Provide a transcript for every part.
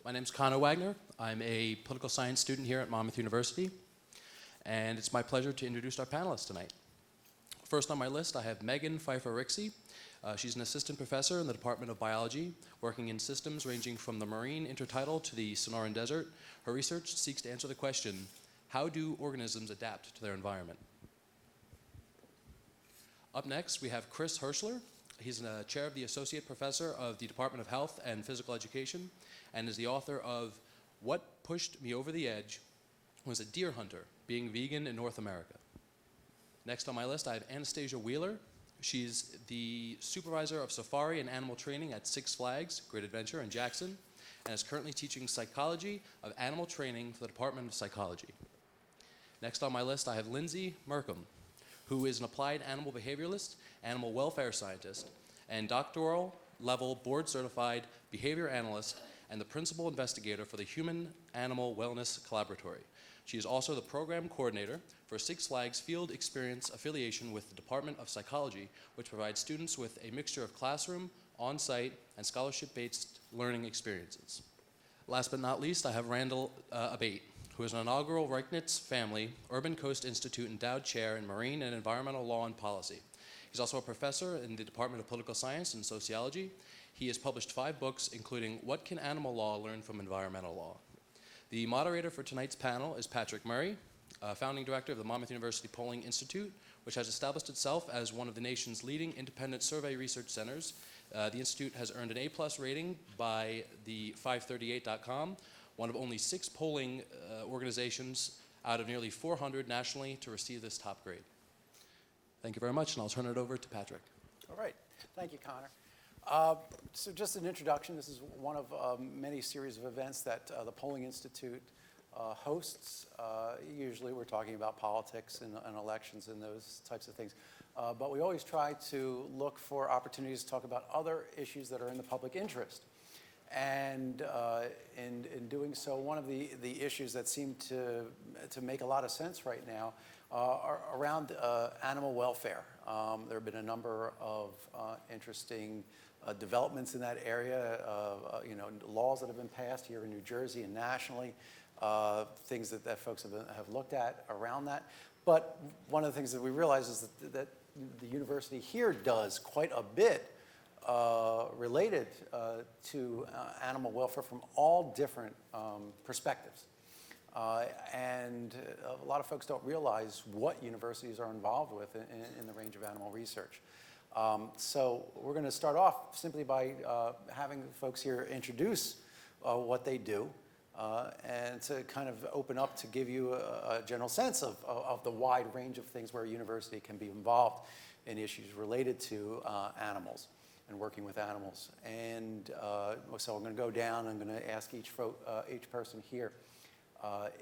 My name's Connor Wagner. I'm a political science student here at Monmouth University, and it's my pleasure to introduce our panelists tonight. First on my list, I have Megan Phifer-Rixey. She's an assistant professor in the Department of Biology, working in systems ranging from the marine intertidal to the Sonoran Desert. Her research seeks to answer the question, how do organisms adapt to their environment? Up next, we have Chris Hirschler. He's a chair of the associate professor of the Department of Health and Physical Education and is the author of What Pushed Me Over the Edge Was a Deer Hunter, Being Vegan in North America. Next on my list, I have Anastasia Wheeler. She's the supervisor of safari and animal training at Six Flags Great Adventure in Jackson and is currently teaching psychology of animal training for the Department of Psychology. Next on my list, I have Lindsay Merkham, who is an applied animal behavioralist, animal welfare scientist, and doctoral level board certified behavior analyst and the principal investigator for the Human Animal Wellness Collaboratory. She is also the program coordinator for Six Flags Field Experience affiliation with the Department of Psychology, which provides students with a mixture of classroom, on-site, and scholarship-based learning experiences. Last but not least, I have Randall Abate, who is an inaugural Rechnitz Family Urban Coast Institute Endowed Chair in Marine and Environmental Law and Policy. He's also a professor in the Department of Political Science and Sociology. He has published 5 books, including What Can Animal Law Learn from Environmental Law? The moderator for tonight's panel is Patrick Murray, founding director of the Monmouth University Polling Institute, which has established itself as one of the nation's leading independent survey research centers. The Institute has earned an A+ rating by the 538.com, one of only 6 polling organizations out of nearly 400 nationally to receive this top grade. Thank you very much, and I'll turn it over to Patrick. All right. Thank you, Connor. So just an introduction. This is one of many series of events that the Polling Institute hosts. Usually we're talking about politics and elections and those types of things. But we always try to look for opportunities to talk about other issues that are in the public interest. And in doing so, one of the issues that seem to make a lot of sense right now are around animal welfare. There have been a number of interesting developments in that area, laws that have been passed here in New Jersey and nationally, things that folks have looked at around that. But one of the things that we realize is that the university here does quite a bit related to animal welfare from all different perspectives. And a lot of folks don't realize what universities are involved with in the range of animal research. So we're going to start off simply by having folks here introduce what they do and to kind of open up to give you a general sense of the wide range of things where a university can be involved in issues related to animals and working with animals. And so I'm going to go down. I'm going to ask each person here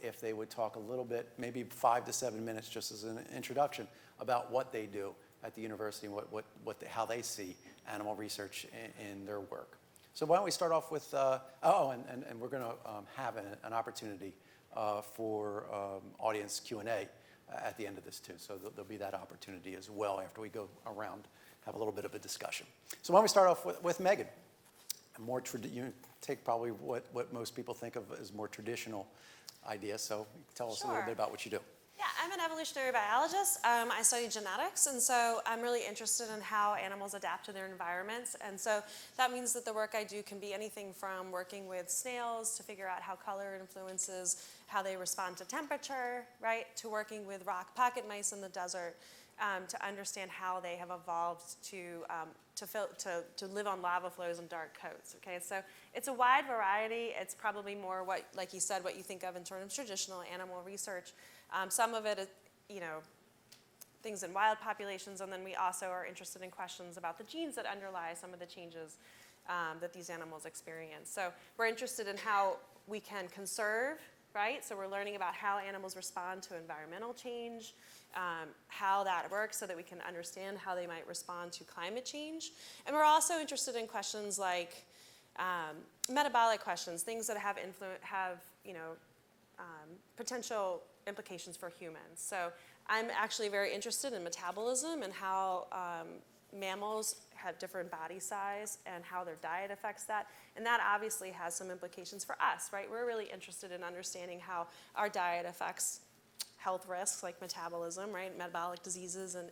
if they would talk a little bit, maybe 5 to 7 minutes just as an introduction about what they do at the university and how they see animal research in their work. So why don't we start off with, and we're going to have an opportunity for audience Q&A at the end of this too. So there'll be that opportunity as well after we go around, have a little bit of a discussion. So why don't we start off with Megan? You take probably what most people think of as more traditional ideas. So tell us a little bit about what you do. Yeah, I'm an evolutionary biologist. I study genetics, and so I'm really interested in how animals adapt to their environments. And so that means that the work I do can be anything from working with snails to figure out how color influences how they respond to temperature, right, to working with rock pocket mice in the desert to understand how they have evolved to live on lava flows and dark coats. Okay, so it's a wide variety. It's probably more what, like you said, what you think of in terms of traditional animal research. Some of it is, things in wild populations, and then we also are interested in questions about the genes that underlie some of the changes that these animals experience. So we're interested in how we can conserve, right? So we're learning about how animals respond to environmental change, how that works so that we can understand how they might respond to climate change. And we're also interested in questions like metabolic questions, things that have potential implications for humans. So I'm actually very interested in metabolism and how mammals have different body size and how their diet affects that. And that obviously has some implications for us, right? We're really interested in understanding how our diet affects health risks like metabolism, right? Metabolic diseases and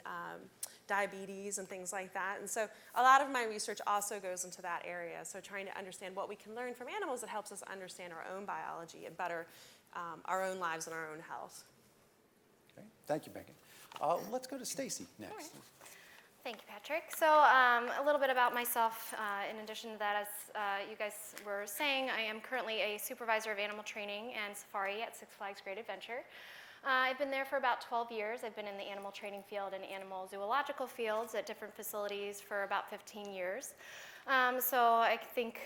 diabetes and things like that. And so a lot of my research also goes into that area. So trying to understand what we can learn from animals that helps us understand our own biology and better our own lives and our own health. Okay. Thank you, Megan. Let's go to Stacy next. Thank you, Patrick. So a little bit about myself. In addition to that, as you guys were saying, I am currently a supervisor of animal training and safari at Six Flags Great Adventure. I've been there for about 12 years. I've been in the animal training field and animal zoological fields at different facilities for about 15 years. So I think,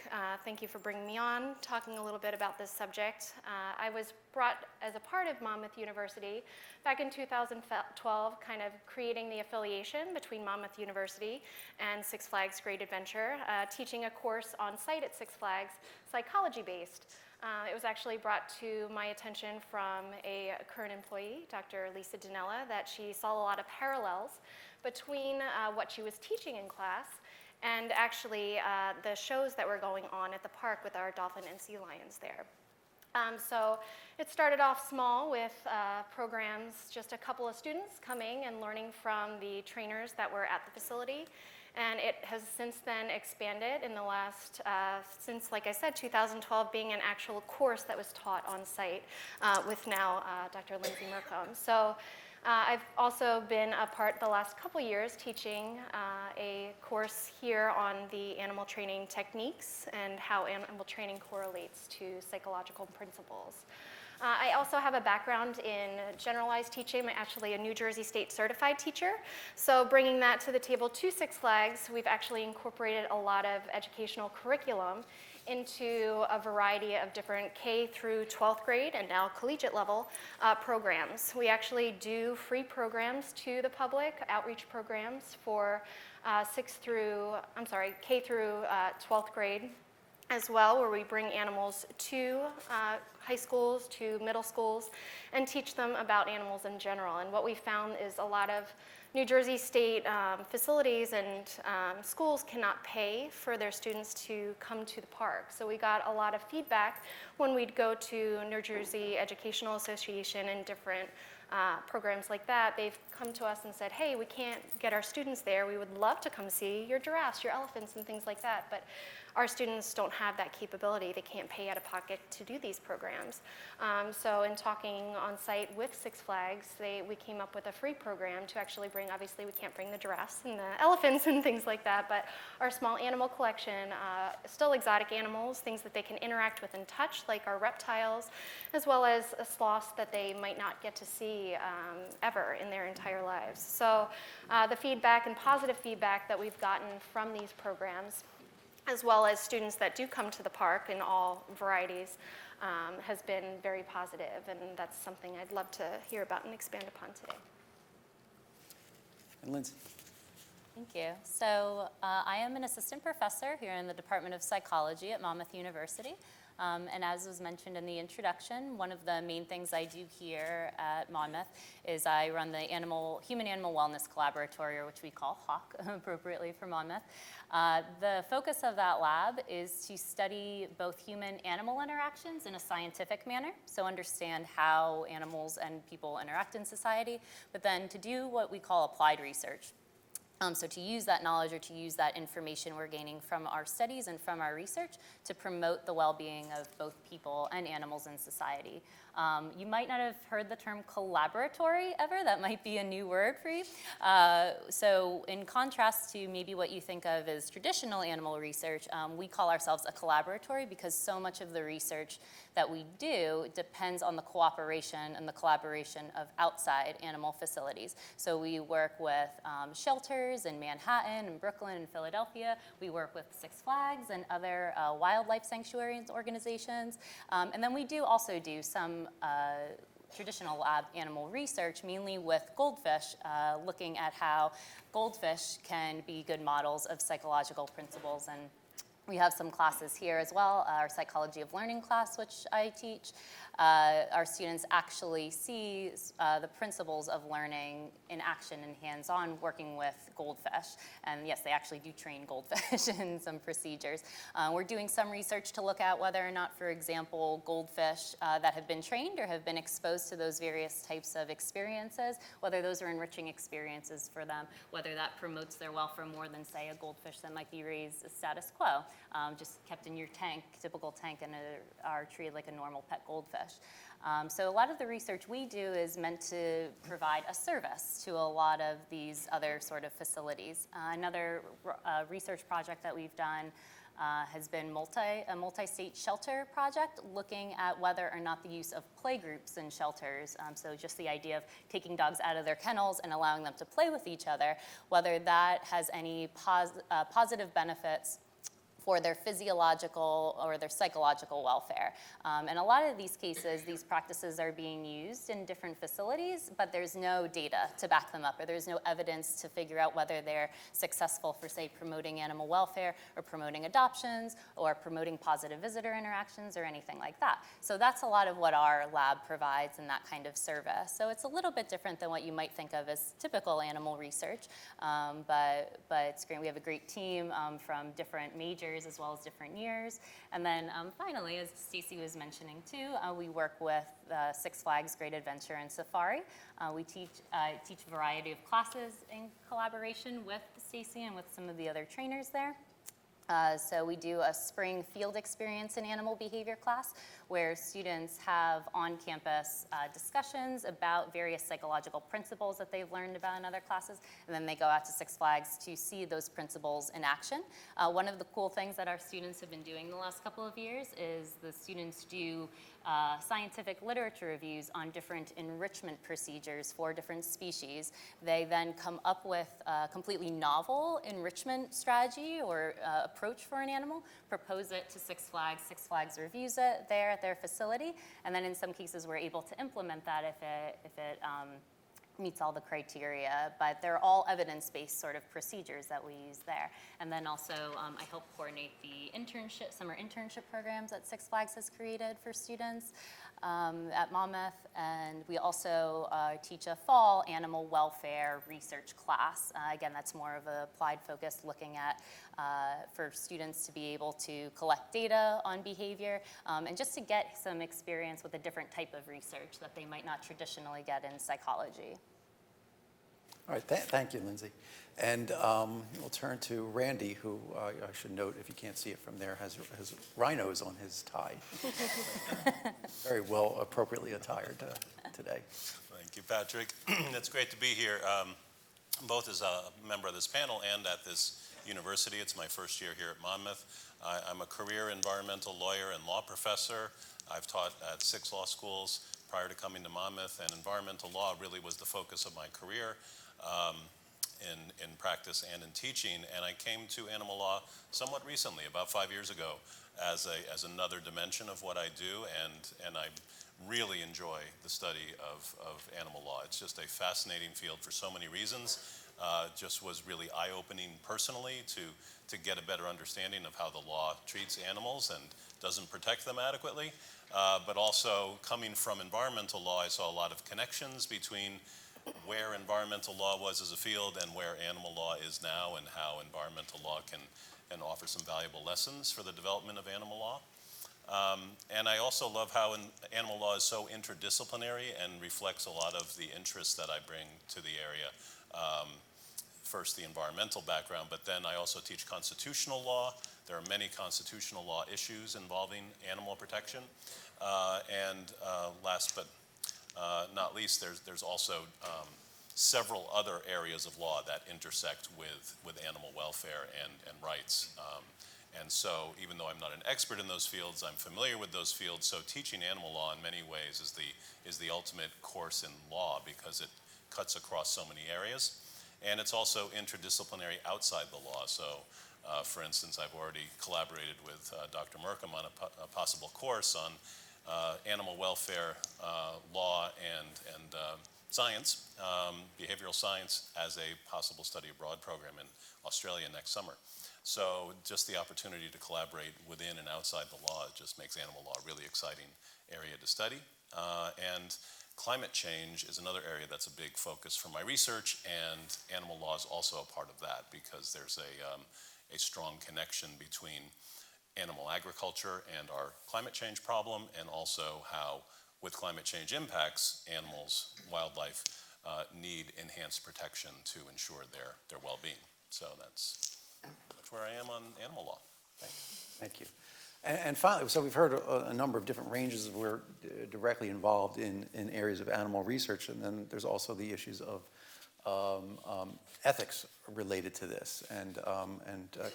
thank you for bringing me on, talking a little bit about this subject. I was brought as a part of Monmouth University back in 2012, kind of creating the affiliation between Monmouth University and Six Flags Great Adventure, teaching a course on site at Six Flags, psychology-based. It was actually brought to my attention from a current employee, Dr. Lisa Dinella, that she saw a lot of parallels between what she was teaching in class and actually the shows that were going on at the park with our dolphin and sea lions there. So it started off small with programs, just a couple of students coming and learning from the trainers that were at the facility. And it has since then expanded in the last, since, like I said, 2012 being an actual course that was taught on site with now Dr. Lindsay Mercombe. So I've also been a part the last couple years teaching a course here on the animal training techniques and how animal training correlates to psychological principles. I also have a background in generalized teaching. I'm actually a New Jersey State certified teacher. So bringing that to the table to Six Flags, we've actually incorporated a lot of educational curriculum into a variety of different K through 12th grade and now collegiate level programs. We actually do free programs to the public, outreach programs for K through 12th grade as well, where we bring animals to high schools, to middle schools, and teach them about animals in general. And what we found is a lot of New Jersey State facilities and schools cannot pay for their students to come to the park. So we got a lot of feedback when we'd go to New Jersey Educational Association and different programs like that. They've come to us and said, hey, we can't get our students there. We would love to come see your giraffes, your elephants, and things like that. But our students don't have that capability. They can't pay out of pocket to do these programs. So in talking on site with Six Flags, we came up with a free program to actually bring, obviously we can't bring the giraffes and the elephants and things like that, but our small animal collection, still exotic animals, things that they can interact with and touch, like our reptiles, as well as sloths that they might not get to see ever in their entire lives. So the feedback and positive feedback that we've gotten from these programs, as well as students that do come to the park in all varieties, has been very positive, and that's something I'd love to hear about and expand upon today. And Lindsay. Thank you. So I am an assistant professor here in the Department of Psychology at Monmouth University. And as was mentioned in the introduction, one of the main things I do here at Monmouth is I run the Human Animal Wellness Collaboratory, or which we call HAWK appropriately for Monmouth. The focus of that lab is to study both human-animal interactions in a scientific manner, so understand how animals and people interact in society, but then to do what we call applied research. So to use that knowledge or to use that information we're gaining from our studies and from our research to promote the well-being of both people and animals in society. You might not have heard the term collaboratory ever. That might be a new word for you. So in contrast to maybe what you think of as traditional animal research, we call ourselves a collaboratory because so much of the research that we do depends on the cooperation and the collaboration of outside animal facilities. So we work with shelters in Manhattan and Brooklyn and Philadelphia. We work with Six Flags and other wildlife sanctuaries organizations. And then we do also do some traditional lab animal research, mainly with goldfish, looking at how goldfish can be good models of psychological principles and We have some classes here as well, our Psychology of Learning class, which I teach. Our students actually see the principles of learning in action and hands-on working with goldfish. And yes, they actually do train goldfish in some procedures. We're doing some research to look at whether or not, for example, goldfish that have been trained or have been exposed to those various types of experiences, whether those are enriching experiences for them, whether that promotes their welfare more than, say, a goldfish that might be raised as status quo, just kept in your tank, typical tank, and are treated like a normal pet goldfish. So a lot of the research we do is meant to provide a service to a lot of these other sort of facilities. Another research project that we've done has been a multi-state shelter project looking at whether or not the use of play groups in shelters, so just the idea of taking dogs out of their kennels and allowing them to play with each other, whether that has any positive benefits for their physiological or their psychological welfare. In a lot of these cases, these practices are being used in different facilities, but there's no data to back them up, or there's no evidence to figure out whether they're successful for, say, promoting animal welfare or promoting adoptions or promoting positive visitor interactions or anything like that. So that's a lot of what our lab provides in that kind of service. So it's a little bit different than what you might think of as typical animal research, but it's great. We have a great team from different majors as well as different years. And then finally, as Stacy was mentioning too, we work with Six Flags Great Adventure and Safari. We teach a variety of classes in collaboration with Stacy and with some of the other trainers there. So we do a spring field experience in animal behavior class where students have on-campus discussions about various psychological principles that they've learned about in other classes, and then they go out to Six Flags to see those principles in action. One of the cool things that our students have been doing the last couple of years is the students do scientific literature reviews on different enrichment procedures for different species. They then come up with a completely novel enrichment strategy or approach for an animal, propose it to Six Flags. Six Flags reviews it there at their facility, and then in some cases we're able to implement that if it meets all the criteria, but they're all evidence-based sort of procedures that we use there. And then also I help coordinate the summer internship programs that Six Flags has created for students at Monmouth, and we also teach a fall animal welfare research class. Again, that's more of an applied focus, looking at for students to be able to collect data on behavior and just to get some experience with a different type of research that they might not traditionally get in psychology. All right, thank you, Lindsay. And we'll turn to Randy, who I should note, if you can't see it from there, has rhinos on his tie. Very well, appropriately attired today. Thank you, Patrick. It's great to be here, both as a member of this panel and at this university. It's my first year here at Monmouth. I'm a career environmental lawyer and law professor. I've taught at 6 law schools prior to coming to Monmouth, and environmental law really was the focus of my career. In practice and in teaching, and I came to animal law somewhat recently, about 5 years ago, as another dimension of what I do, and I really enjoy the study of animal law. It's just a fascinating field for so many reasons. Just was really eye-opening personally to get a better understanding of how the law treats animals and doesn't protect them adequately. But also coming from environmental law, I saw a lot of connections between where environmental law was as a field and where animal law is now, and how environmental law can offer some valuable lessons for the development of animal law. And I also love how animal law is so interdisciplinary and reflects a lot of the interests that I bring to the area. First, the environmental background, but then I also teach constitutional law. There are many constitutional law issues involving animal protection. And last but not least, there's also several other areas of law that intersect with animal welfare and rights. And so even though I'm not an expert in those fields, I'm familiar with those fields. So teaching animal law in many ways is the ultimate course in law, because it cuts across so many areas. And it's also interdisciplinary outside the law. So for instance, I've already collaborated with Dr. Merkham on a possible course on animal welfare law and science, behavioral science, as a possible study abroad program in Australia next summer. So just the opportunity to collaborate within and outside the law just makes animal law a really exciting area to study. And climate change is another area that's a big focus for my research, and animal law is also a part of that because there's a strong connection between animal agriculture and our climate change problem, and also how, with climate change impacts, animals, wildlife need enhanced protection to ensure their well-being. So that's where I am on animal law. Thank you. And finally, so we've heard a number of different ranges of we're directly involved in areas of animal research, and then there's also the issues of ethics related to this, and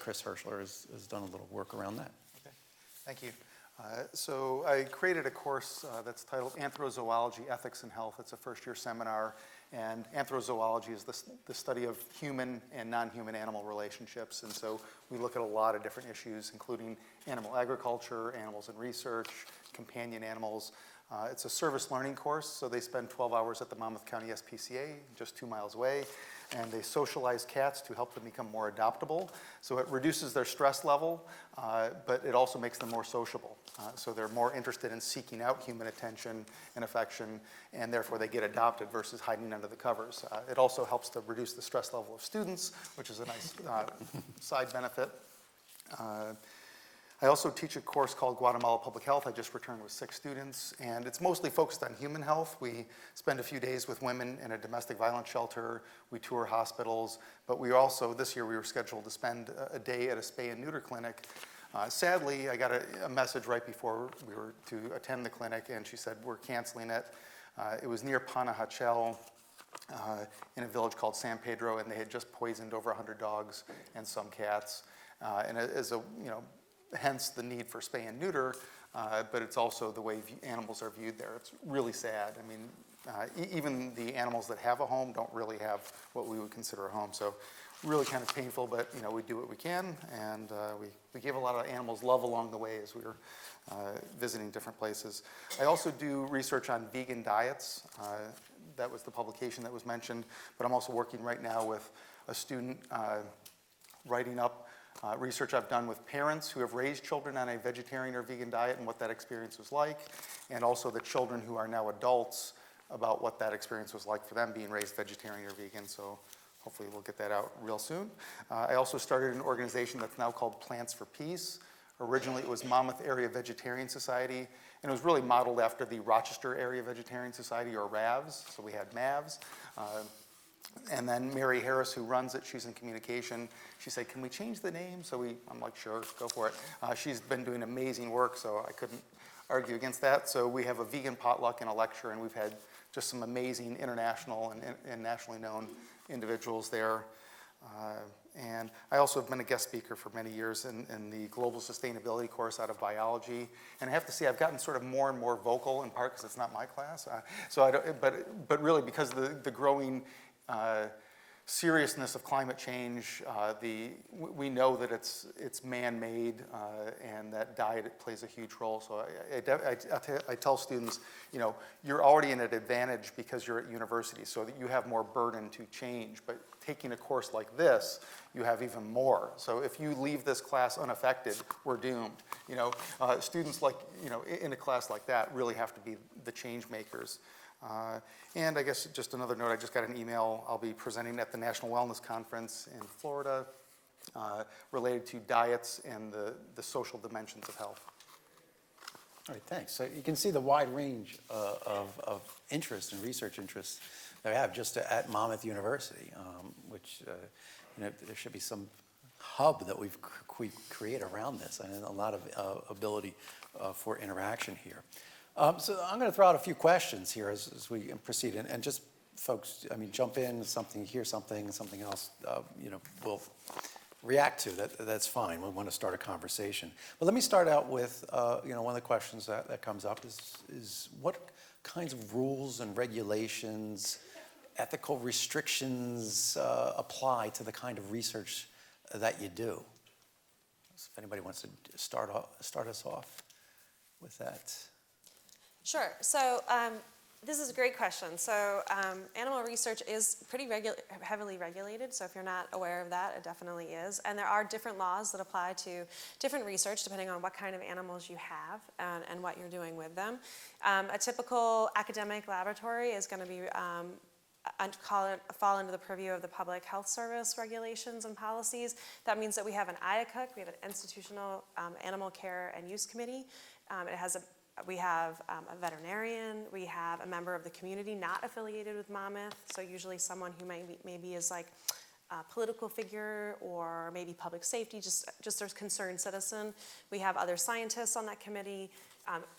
Chris Herschler has done a little work around that. Okay. Thank you. So I created a course that's titled Anthrozoology, Ethics and Health. It's a first-year seminar, and anthrozoology is the study of human and non-human animal relationships. And so we look at a lot of different issues, including animal agriculture, animals in research, companion animals. It's a service learning course, so they spend 12 hours at the Monmouth County SPCA, just 2 miles away, and they socialize cats to help them become more adoptable. So it reduces their stress level, but it also makes them more sociable. So they're more interested in seeking out human attention and affection, and therefore they get adopted versus hiding under the covers. It also helps to reduce the stress level of students, which is a nice side benefit. I also teach a course called Guatemala Public Health. I just returned with 6 students, and it's mostly focused on human health. We spend a few days with women in a domestic violence shelter. We tour hospitals, but we also, this year we were scheduled to spend a day at a spay and neuter clinic. Sadly, I got a message right before we were to attend the clinic, and she said, we're canceling it. It was near Panajachel, in a village called San Pedro, and they had just poisoned over 100 dogs and some cats. And as a, hence the need for spay and neuter, but it's also the way animals are viewed there. It's really sad. I mean, even the animals that have a home don't really have what we would consider a home. So really kind of painful, but we do what we can, and we give a lot of animals love along the way as we were visiting different places. I also do research on vegan diets. That was the publication that was mentioned, but I'm also working right now with a student writing up research I've done with parents who have raised children on a vegetarian or vegan diet and what that experience was like, and also the children who are now adults about what that experience was like for them being raised vegetarian or vegan. So hopefully we'll get that out real soon. I also started an organization that's now called Plants for Peace. Originally it was Monmouth Area Vegetarian Society, and it was really modeled after the Rochester Area Vegetarian Society, or RAVS, so we had MAVs. And then Mary Harris, who runs it, she's in communication. She said, can we change the name? So I'm like, sure, go for it. She's been doing amazing work, so I couldn't argue against that. So we have a vegan potluck and a lecture, and we've had just some amazing international and nationally known individuals there. And I also have been a guest speaker for many years in the global sustainability course out of biology. And I have to say, I've gotten sort of more and more vocal, in part because it's not my class. But really because the growing seriousness of climate change, we know that it's man-made, and that diet plays a huge role. So I tell students, you're already in an advantage because you're at university, so that you have more burden to change. But taking a course like this, you have even more. So if you leave this class unaffected, we're doomed. Students in a class like that really have to be the change makers. And I guess just another note, I just got an email. I'll be presenting at the National Wellness Conference in Florida related to diets and the social dimensions of health. All right, thanks. So you can see the wide range of interest and research interests that we have just at Monmouth University, which there should be some hub that we create around this, and a lot of ability for interaction here. So I'm going to throw out a few questions here as we proceed, and just folks, jump in, something else, we'll react to. That's fine. We want to start a conversation. But let me start out with, one of the questions that comes up is what kinds of rules and regulations, ethical restrictions apply to the kind of research that you do? So if anybody wants to start us off with that. Sure. So This is a great question. So animal research is pretty heavily regulated, so if you're not aware of that, it definitely is. And there are different laws that apply to different research depending on what kind of animals you have and what you're doing with them. A typical academic laboratory is going to be fall into the purview of the Public Health Service regulations and policies. That means that we have an IACUC, we have an Institutional Animal Care and Use Committee. We have a veterinarian, we have a member of the community not affiliated with Monmouth, so usually someone who maybe is like a political figure or maybe public safety, just a concerned citizen. We have other scientists on that committee,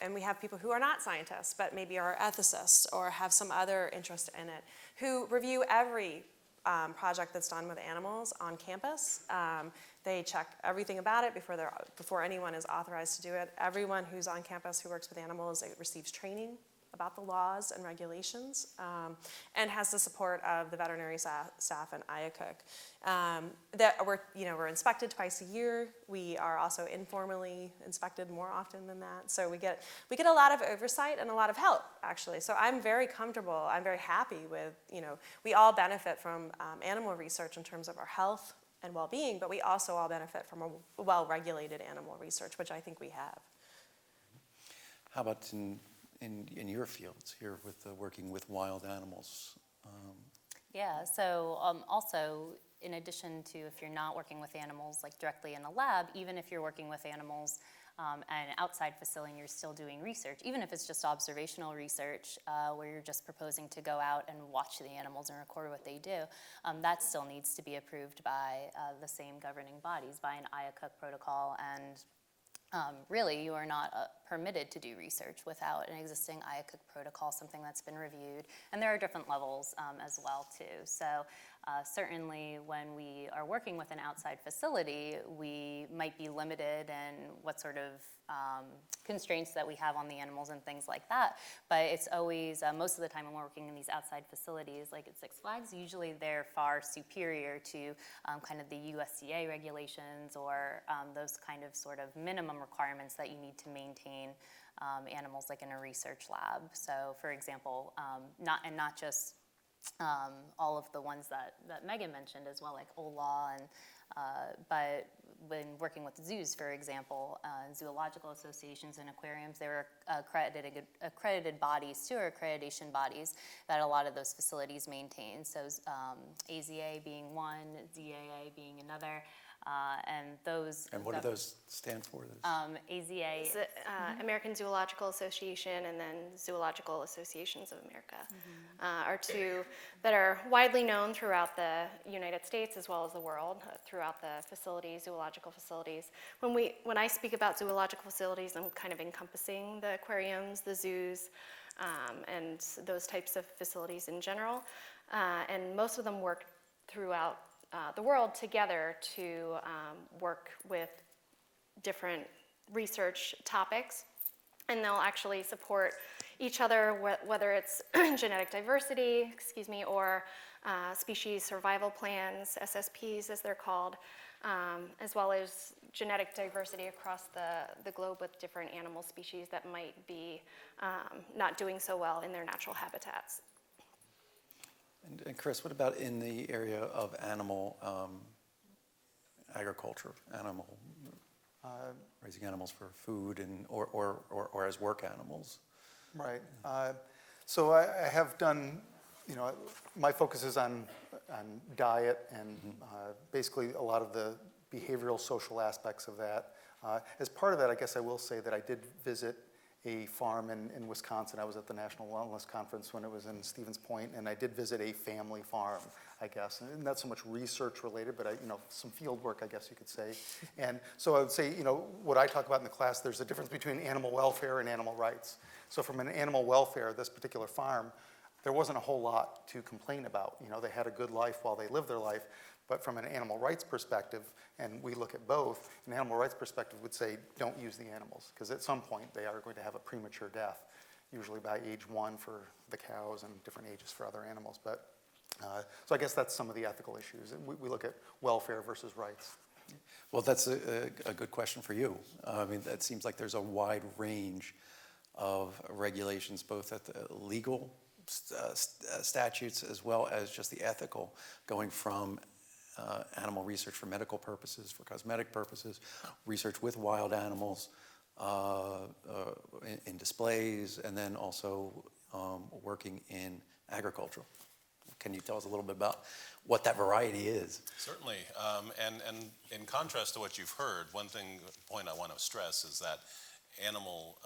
and we have people who are not scientists, but maybe are ethicists or have some other interest in it, who review every project that's done with animals on campus. They check everything about it before anyone is authorized to do it. Everyone who's on campus who works with animals receives training about the laws and regulations, and has the support of the veterinary staff and IACUC. We're inspected twice a year. We are also informally inspected more often than that. So we get a lot of oversight and a lot of help, actually. So I'm very comfortable. I'm very happy with, we all benefit from animal research in terms of our health and well-being, but we also all benefit from a well-regulated animal research, which I think we have. How about in your fields here with working with wild animals? Yeah, so also in addition to if you're not working with animals like directly in a lab, even if you're working with animals and an outside facility, you're still doing research, even if it's just observational research where you're just proposing to go out and watch the animals and record what they do, that still needs to be approved by the same governing bodies, by an IACUC protocol, and really you are not permitted to do research without an existing IACUC protocol, something that's been reviewed, and there are different levels as well too. So certainly when we are working with an outside facility, we might be limited in what sort of constraints that we have on the animals and things like that. But it's always, most of the time when we're working in these outside facilities, like at Six Flags, usually they're far superior to kind of the USDA regulations or those kind of sort of minimum requirements that you need to maintain animals like in a research lab. So for example, not just all of the ones that Megan mentioned as well, like OLAW, but when working with zoos, for example, zoological associations and aquariums, there are accredited bodies too, or accreditation bodies that a lot of those facilities maintain. So AZA being one, ZAA being another. And those. And what do those stand for? AZA is American Zoological Association, and then Zoological Associations of America are two that are widely known throughout the United States as well as the world, throughout the facilities, zoological facilities. When I speak about zoological facilities, I'm kind of encompassing the aquariums, the zoos, and those types of facilities in general. And most of them work throughout the world together to work with different research topics, and they'll actually support each other, whether it's genetic diversity, or species survival plans, SSPs as they're called, as well as genetic diversity across the globe with different animal species that might be not doing so well in their natural habitats. And Chris, what about in the area of animal agriculture, raising animals for food and or as work animals? Right. So I have done, my focus is on diet and basically a lot of the behavioral social aspects of that. As part of that, I guess I will say that I did visit a farm in Wisconsin. I was at the National Wellness Conference when it was in Stevens Point, and I did visit a family farm, I guess. And not so much research related, but some field work, I guess you could say. And so I would say, what I talk about in the class, there's a difference between animal welfare and animal rights. So from an animal welfare, this particular farm, there wasn't a whole lot to complain about. They had a good life while they lived their life. But from an animal rights perspective, and we look at both, an animal rights perspective would say don't use the animals, because at some point they are going to have a premature death, usually by age 1 for the cows and different ages for other animals. But so I guess that's some of the ethical issues. We look at welfare versus rights. Well, that's a good question for you. I mean, that seems like there's a wide range of regulations, both at the legal statutes as well as just the ethical, going from animal research for medical purposes, for cosmetic purposes, research with wild animals in displays, and then also working in agriculture. Can you tell us a little bit about what that variety is? Certainly, and in contrast to what you've heard, point I want to stress is that animal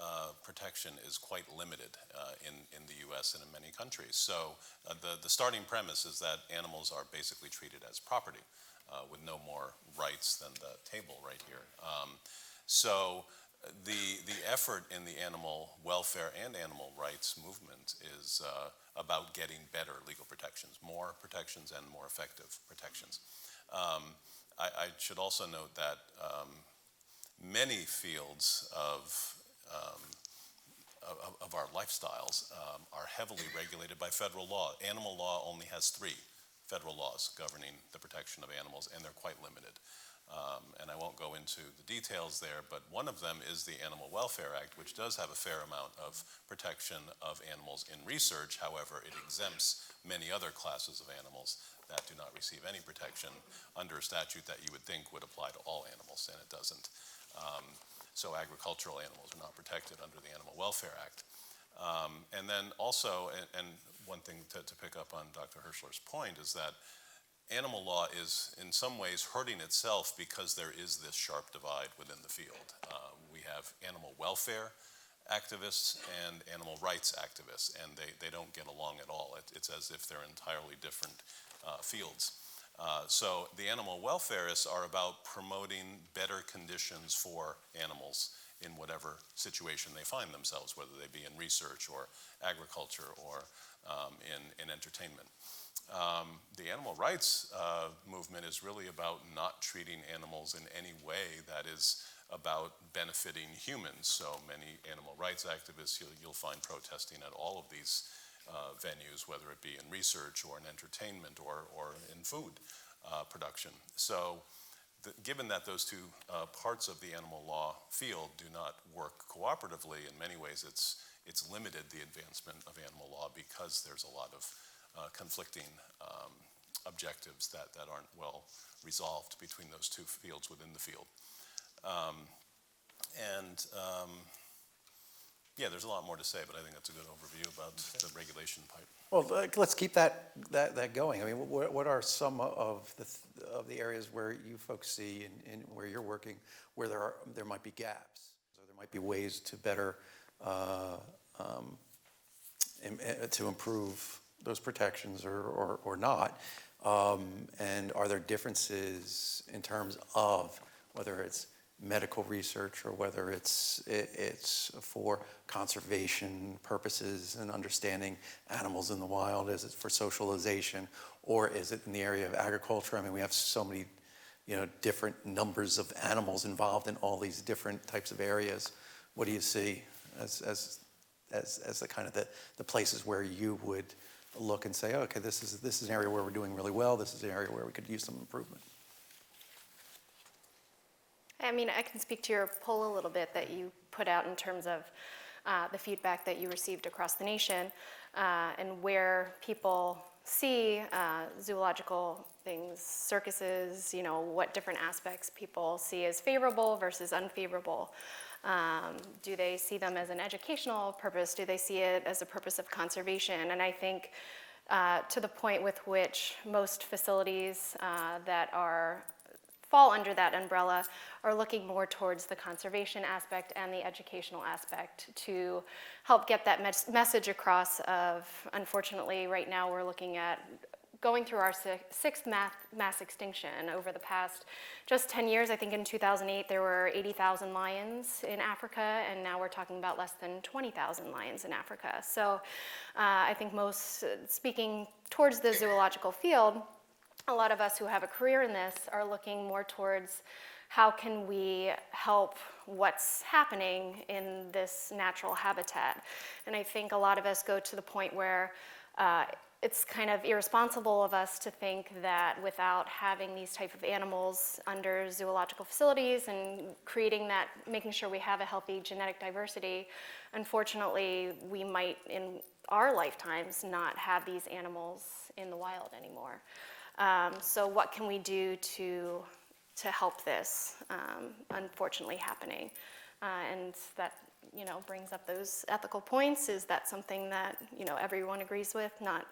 protection is quite limited in the U.S. and in many countries. So the starting premise is that animals are basically treated as property with no more rights than the table right here. So the effort in the animal welfare and animal rights movement is about getting better legal protections, more protections and more effective protections. I should also note that many fields of our lifestyles are heavily regulated by federal law. Animal law only has 3 federal laws governing the protection of animals, and they're quite limited. And I won't go into the details there, but one of them is the Animal Welfare Act, which does have a fair amount of protection of animals in research. However, it exempts many other classes of animals that do not receive any protection under a statute that you would think would apply to all animals, and it doesn't. So agricultural animals are not protected under the Animal Welfare Act. And then also, and one thing to pick up on Dr. Hirschler's point is that animal law is in some ways hurting itself because there is this sharp divide within the field. We have animal welfare activists and animal rights activists, and they don't get along at all. It's as if they're entirely different fields. So the animal welfarists are about promoting better conditions for animals in whatever situation they find themselves, whether they be in research or agriculture or in entertainment. The animal rights movement is really about not treating animals in any way that is about benefiting humans. So many animal rights activists you'll find protesting at all of these venues, whether it be in research or in entertainment or in food production. So given that those two parts of the animal law field do not work cooperatively, in many ways it's limited the advancement of animal law because there's a lot of conflicting objectives that aren't well resolved between those two fields within the field. Yeah, there's a lot more to say, but I think that's a good overview about the regulation pipe. Well, let's keep that going. I mean, what are some of the areas where you folks see and where you're working where there might be gaps, or there might be ways to better to improve those protections or not? And are there differences in terms of whether it's medical research or whether it's for conservation purposes and understanding animals in the wild? Is it for socialization, or is it in the area of agriculture? I mean, we have so many, different numbers of animals involved in all these different types of areas. What do you see as the kind of the places where you would look and say, okay, this is an area where we're doing really well. This is an area where we could use some improvement. I mean, I can speak to your poll a little bit that you put out in terms of the feedback that you received across the nation and where people see zoological things, circuses, what different aspects people see as favorable versus unfavorable. Do they see them as an educational purpose? Do they see it as a purpose of conservation? And I think to the point with which most facilities that fall under that umbrella are looking more towards the conservation aspect and the educational aspect to help get that message across of, unfortunately, right now we're looking at going through our sixth mass extinction over the past just 10 years. I think in 2008 there were 80,000 lions in Africa, and now we're talking about less than 20,000 lions in Africa. So I think speaking towards the zoological field, a lot of us who have a career in this are looking more towards how can we help what's happening in this natural habitat. And I think a lot of us go to the point where it's kind of irresponsible of us to think that without having these type of animals under zoological facilities and creating that, making sure we have a healthy genetic diversity, unfortunately, we might in our lifetimes not have these animals in the wild anymore. So what can we do to help this, unfortunately, happening? And that, brings up those ethical points. Is that something that, everyone agrees with? Not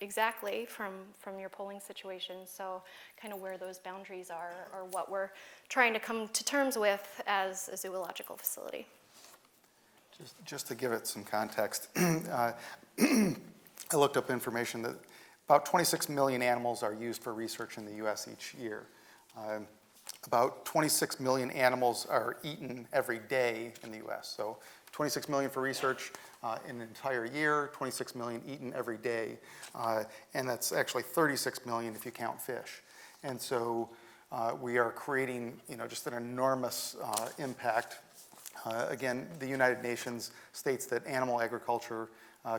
exactly from your polling situation. So kind of where those boundaries are, or what we're trying to come to terms with as a zoological facility. Just to give it some context, I looked up information that about 26 million animals are used for research in the U.S. each year. About 26 million animals are eaten every day in the U.S. So 26 million for research in an entire year, 26 million eaten every day. And that's actually 36 million if you count fish. And so we are creating, just an enormous impact. Again, the United Nations states that animal agriculture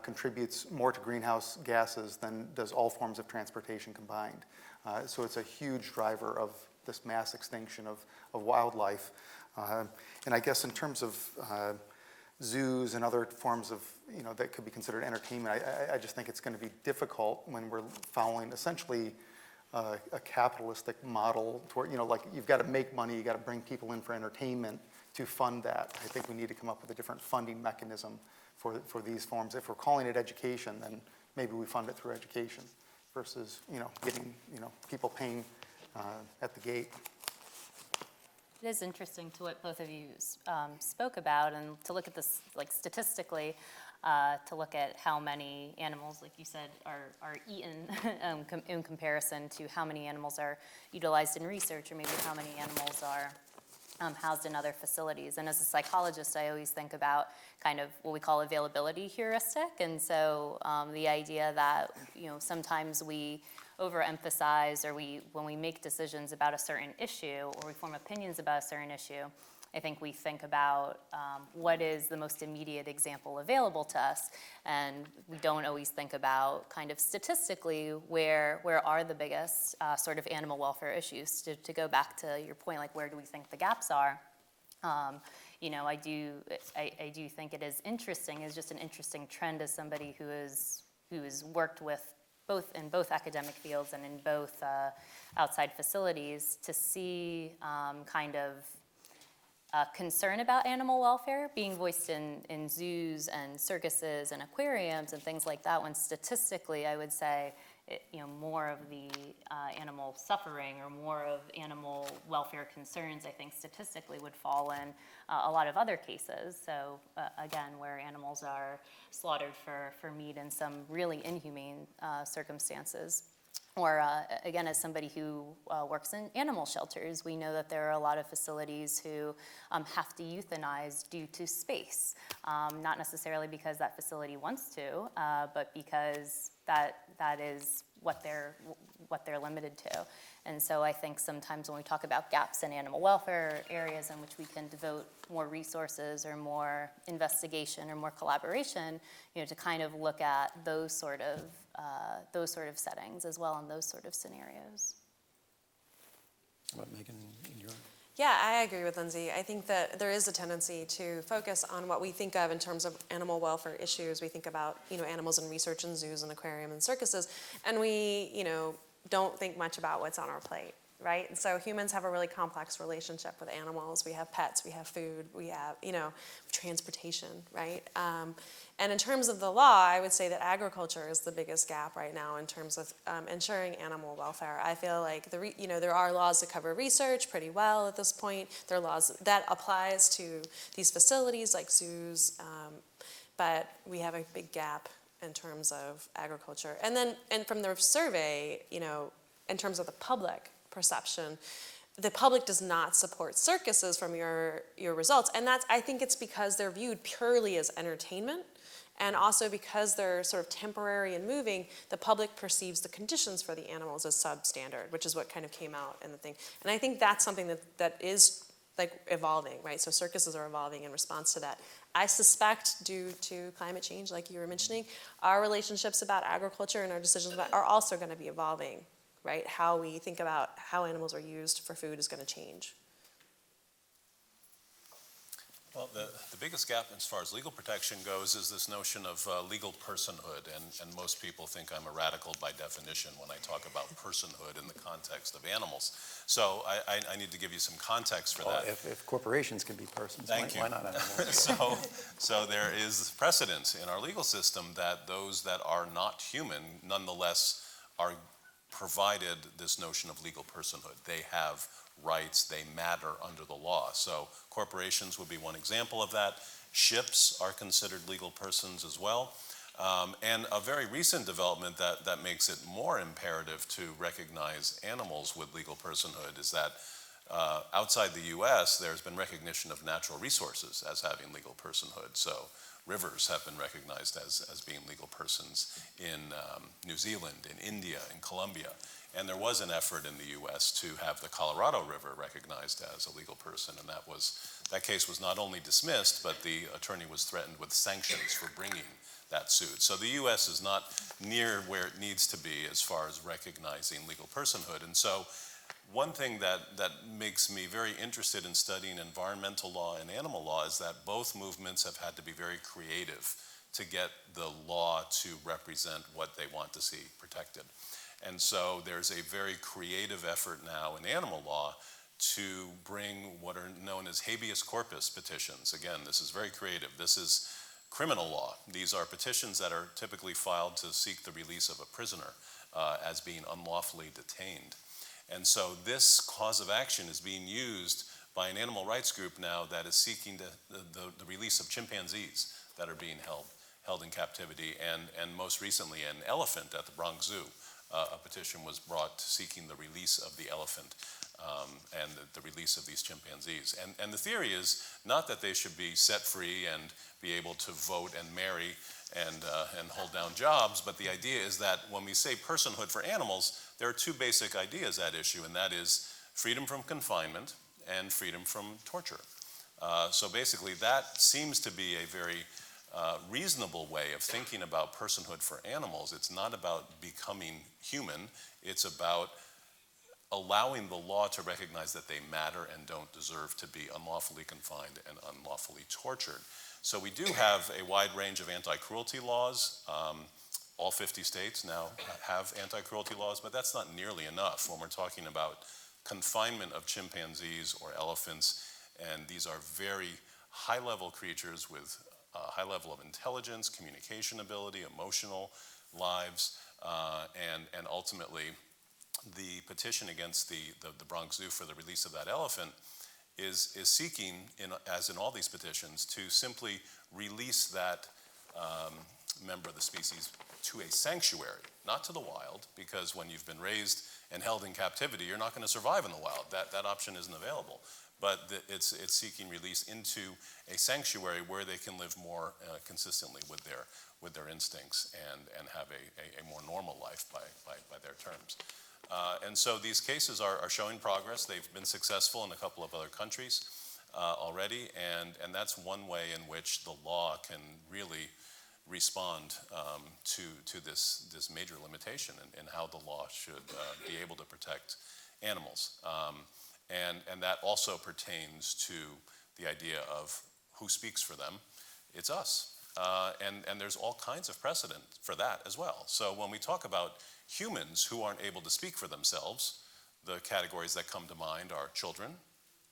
contributes more to greenhouse gases than does all forms of transportation combined. So it's a huge driver of this mass extinction of wildlife. And I guess in terms of zoos and other forms of, that could be considered entertainment, I just think it's going to be difficult when we're following essentially a capitalistic model toward, like you've got to make money, you've got to bring people in for entertainment to fund that. I think we need to come up with a different funding mechanism for these forms. If we're calling it education, then maybe we fund it through education versus, getting, people paying at the gate. It is interesting to what both of you spoke about, and to look at this like statistically, to look at how many animals, like you said, are eaten in comparison to how many animals are utilized in research, or maybe how many animals are housed in other facilities. And as a psychologist, I always think about kind of what we call availability heuristic. And so the idea that, sometimes we overemphasize, or when we make decisions about a certain issue, or we form opinions about a certain issue, I think we think about what is the most immediate example available to us, and we don't always think about kind of statistically where are the biggest sort of animal welfare issues. To go back to your point, like where do we think the gaps are? I do think it is interesting. It's just an interesting trend as somebody who has worked with in both academic fields and in both outside facilities, to see kind of concern about animal welfare being voiced in zoos and circuses and aquariums and things like that, when statistically I would say more of the animal suffering or more of animal welfare concerns, I think statistically would fall in a lot of other cases. So again, where animals are slaughtered for meat in some really inhumane circumstances. Or again, as somebody who works in animal shelters, we know that there are a lot of facilities who have to euthanize due to space. Not necessarily because that facility wants to, but because that is what they're limited to. And so I think sometimes when we talk about gaps in animal welfare, areas in which we can devote more resources or more investigation or more collaboration, to kind of look at those sort of settings as well, in those sort of scenarios. How about Megan, in your? Yeah, I agree with Lindsay. I think that there is a tendency to focus on what we think of in terms of animal welfare issues. We think about, animals in research in zoos and aquariums and circuses, and we, don't think much about what's on our plate, right? And so humans have a really complex relationship with animals. We have pets, we have food, we have, transportation, right? And in terms of the law, I would say that agriculture is the biggest gap right now in terms of ensuring animal welfare. I feel like there are laws that cover research pretty well at this point. There are laws that applies to these facilities like zoos, but we have a big gap in terms of agriculture. And from the survey, in terms of the public perception, the public does not support circuses from your results. And I think it's because they're viewed purely as entertainment. And also because they're sort of temporary and moving, the public perceives the conditions for the animals as substandard, which is what kind of came out in the thing. And I think that's something that is like evolving, right? So circuses are evolving in response to that. I suspect due to climate change, like you were mentioning, our relationships about agriculture and our decisions about are also going to be evolving, right? How we think about how animals are used for food is going to change. Well, the biggest gap as far as legal protection goes is this notion of legal personhood, and most people think I'm a radical by definition when I talk about personhood in the context of animals. So I need to give you some context for Well, that. if corporations can be persons, Thank you. why not animals? So there is precedent in our legal system that those that are not human nonetheless are provided this notion of legal personhood. They have rights, they matter under the law. So corporations would be one example of that. Ships are considered legal persons as well. And a very recent development that makes it more imperative to recognize animals with legal personhood is that outside the US, there's been recognition of natural resources as having legal personhood. So rivers have been recognized as being legal persons in New Zealand, in India, in Colombia. And there was an effort in the US to have the Colorado River recognized as a legal person, and that case was not only dismissed, but the attorney was threatened with sanctions for bringing that suit. So the US is not near where it needs to be as far as recognizing legal personhood. And so one thing that makes me very interested in studying environmental law and animal law is that both movements have had to be very creative to get the law to represent what they want to see protected. And so there's a very creative effort now in animal law to bring what are known as habeas corpus petitions. Again, this is very creative. This is criminal law. These are petitions that are typically filed to seek the release of a prisoner as being unlawfully detained. And so this cause of action is being used by an animal rights group now that is seeking the release of chimpanzees that are being held in captivity, and most recently an elephant at the Bronx Zoo. A petition was brought seeking the release of the elephant and the release of these chimpanzees. And the theory is not that they should be set free and be able to vote and marry and hold down jobs, but the idea is that when we say personhood for animals, there are two basic ideas at issue, and that is freedom from confinement and freedom from torture. So basically that seems to be a very reasonable way of thinking about personhood for animals. It's not about becoming human, it's about allowing the law to recognize that they matter and don't deserve to be unlawfully confined and unlawfully tortured. So we do have a wide range of anti-cruelty laws. All 50 states now have anti-cruelty laws, but that's not nearly enough when we're talking about confinement of chimpanzees or elephants. And these are very high-level creatures with a high level of intelligence, communication ability, emotional lives, and ultimately the petition against the Bronx Zoo for the release of that elephant is seeking, as in all these petitions, to simply release that member of the species to a sanctuary, not to the wild, because when you've been raised and held in captivity, you're not going to survive in the wild. That option isn't available. But it's seeking release into a sanctuary where they can live more consistently with their instincts and have a more normal life by their terms. And so these cases are showing progress. They've been successful in a couple of other countries already, and that's one way in which the law can really respond to this major limitation in how the law should be able to protect animals. And that also pertains to the idea of who speaks for them. It's us. And there's all kinds of precedent for that as well. So when we talk about humans who aren't able to speak for themselves, the categories that come to mind are children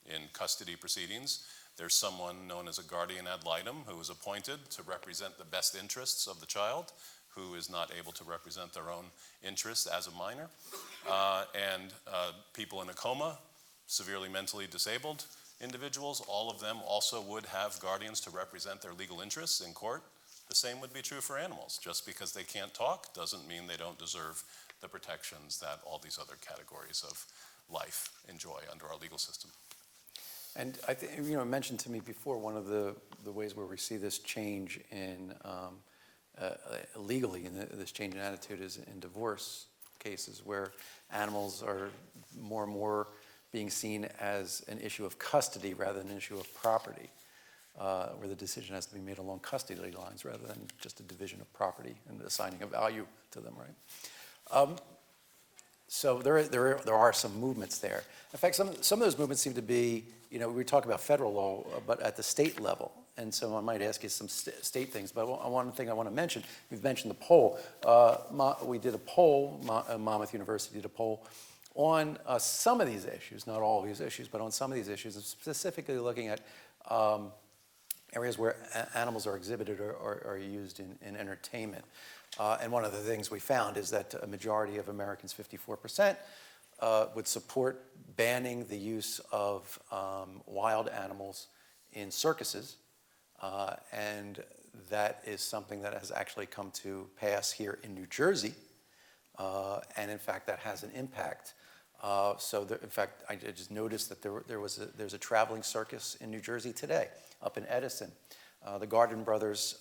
in custody proceedings. There's someone known as a guardian ad litem who is appointed to represent the best interests of the child, who is not able to represent their own interests as a minor. And people in a coma, severely mentally disabled individuals, all of them also would have guardians to represent their legal interests in court. The same would be true for animals. Just because they can't talk doesn't mean they don't deserve the protections that all these other categories of life enjoy under our legal system. And I think, mentioned to me before, one of the ways where we see this change in legally, and this change in attitude is in divorce cases where animals are more and more being seen as an issue of custody rather than an issue of property. where the decision has to be made along custody lines rather than just a division of property and assigning a value to them, right? So there are some movements there. In fact, some of those movements seem to be, we talk about federal law, but at the state level. And so I might ask you some state things, but one thing I want to mention, you've mentioned the poll. We did a poll, Monmouth University did a poll on some of these issues, not all of these issues, but on some of these issues, specifically looking at areas where animals are exhibited or used in entertainment. And one of the things we found is that a majority of Americans, 54%, would support banning the use of wild animals in circuses. And that is something that has actually come to pass here in New Jersey. And in fact, that has an impact. In fact, I just noticed that there's a traveling circus in New Jersey today, up in Edison, the Garden Brothers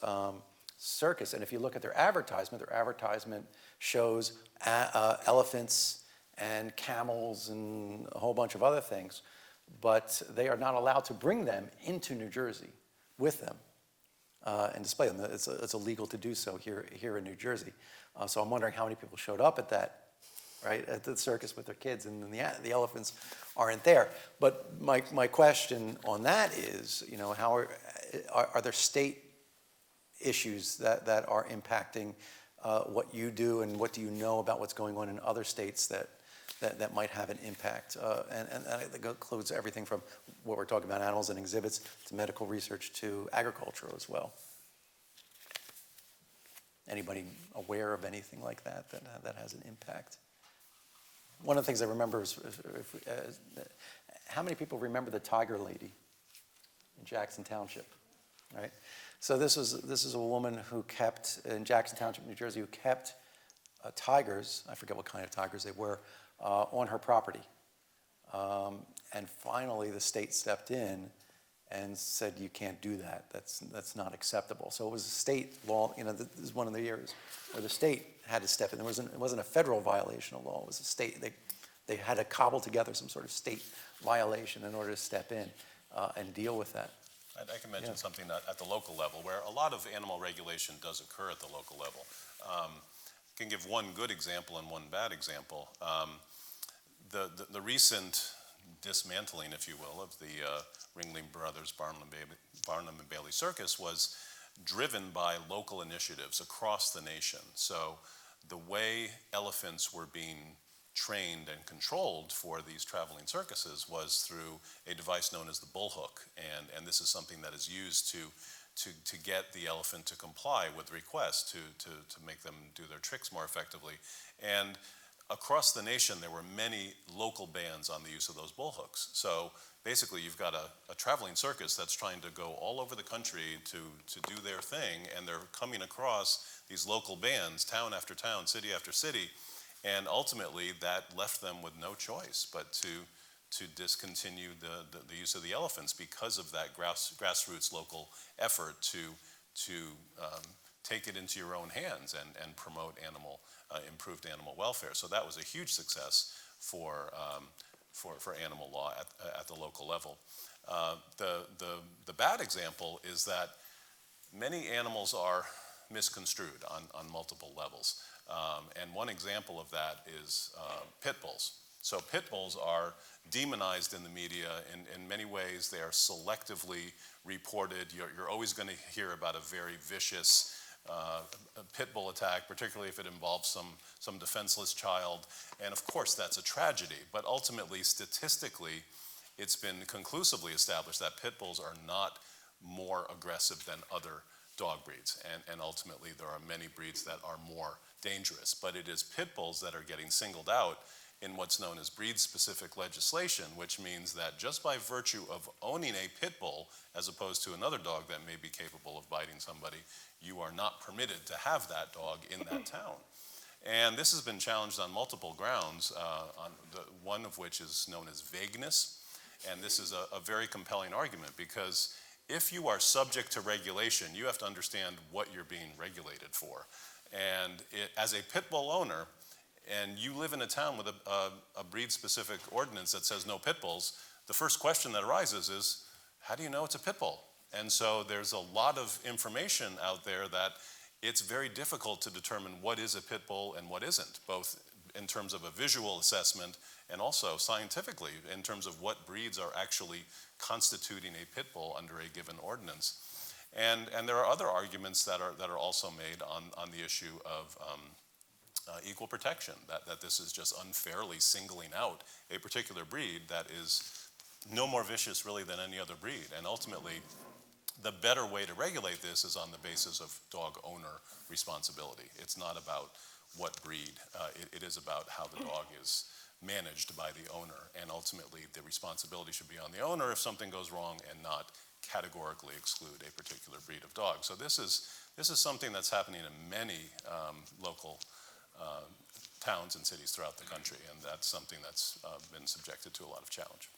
Circus. And if you look at their advertisement shows elephants and camels and a whole bunch of other things, but they are not allowed to bring them into New Jersey with them and display them. It's illegal to do so here in New Jersey. So I'm wondering how many people showed up at that, right, at the circus with their kids, and then the elephants aren't there. But my question on that is, how are there state issues that are impacting what you do, and what do you know about what's going on in other states that might have an impact? And that includes everything from what we're talking about, animals and exhibits, to medical research, to agriculture as well. Anybody aware of anything like that has an impact? One of the things I remember is, how many people remember the Tiger Lady in Jackson Township, right? So this is a woman who kept, in Jackson Township, New Jersey, who kept tigers, I forget what kind of tigers they were, on her property. And finally, the state stepped in and said, you can't do that. That's not acceptable. So it was a state law. This is one of the years where the state had to step in. It wasn't a federal violation of law. It was a state. They had to cobble together some sort of state violation in order to step in and deal with that. I can mention something at the local level, where a lot of animal regulation does occur at the local level. I can give one good example and one bad example. The recent dismantling, if you will, of the Ringling Brothers Barnum and Bailey Circus was driven by local initiatives across the nation. So the way elephants were being trained and controlled for these traveling circuses was through a device known as the bullhook, and this is something that is used to get the elephant to comply with requests to make them do their tricks more effectively. And across the nation, there were many local bans on the use of those bullhooks. So basically, you've got a traveling circus that's trying to go all over the country to do their thing, and they're coming across these local bans, town after town, city after city, and ultimately that left them with no choice but to discontinue the use of the elephants because of that grassroots local effort to take it into your own hands and promote improved animal welfare. So that was a huge success for animal law at the local level. The bad example is that many animals are misconstrued on multiple levels. And one example of that is pit bulls. So pit bulls are demonized in the media in many ways. They are selectively reported. You're always going to hear about a very vicious pit bull attack, particularly if it involves some defenseless child. And of course, that's a tragedy. But ultimately, statistically, it's been conclusively established that pit bulls are not more aggressive than other dog breeds. And ultimately, there are many breeds that are more dangerous. But it is pit bulls that are getting singled out in what's known as breed-specific legislation, which means that just by virtue of owning a pit bull, as opposed to another dog that may be capable of biting somebody, you are not permitted to have that dog in that town. And this has been challenged on multiple grounds, one of which is known as vagueness. And this is a very compelling argument, because if you are subject to regulation, you have to understand what you're being regulated for. And as a pit bull owner, and you live in a town with a breed-specific ordinance that says no pit bulls, the first question that arises is, how do you know it's a pit bull? And so there's a lot of information out there that it's very difficult to determine what is a pit bull and what isn't, both in terms of a visual assessment and also scientifically in terms of what breeds are actually constituting a pit bull under a given ordinance. And there are other arguments that are also made on the issue of equal protection, that this is just unfairly singling out a particular breed that is no more vicious really than any other breed. And ultimately, the better way to regulate this is on the basis of dog owner responsibility. It's not about what breed. It is about how the dog is managed by the owner. And ultimately, the responsibility should be on the owner if something goes wrong and not categorically exclude a particular breed of dog. So this is something that's happening in many local towns and cities throughout the country, and that's something that's been subjected to a lot of challenge.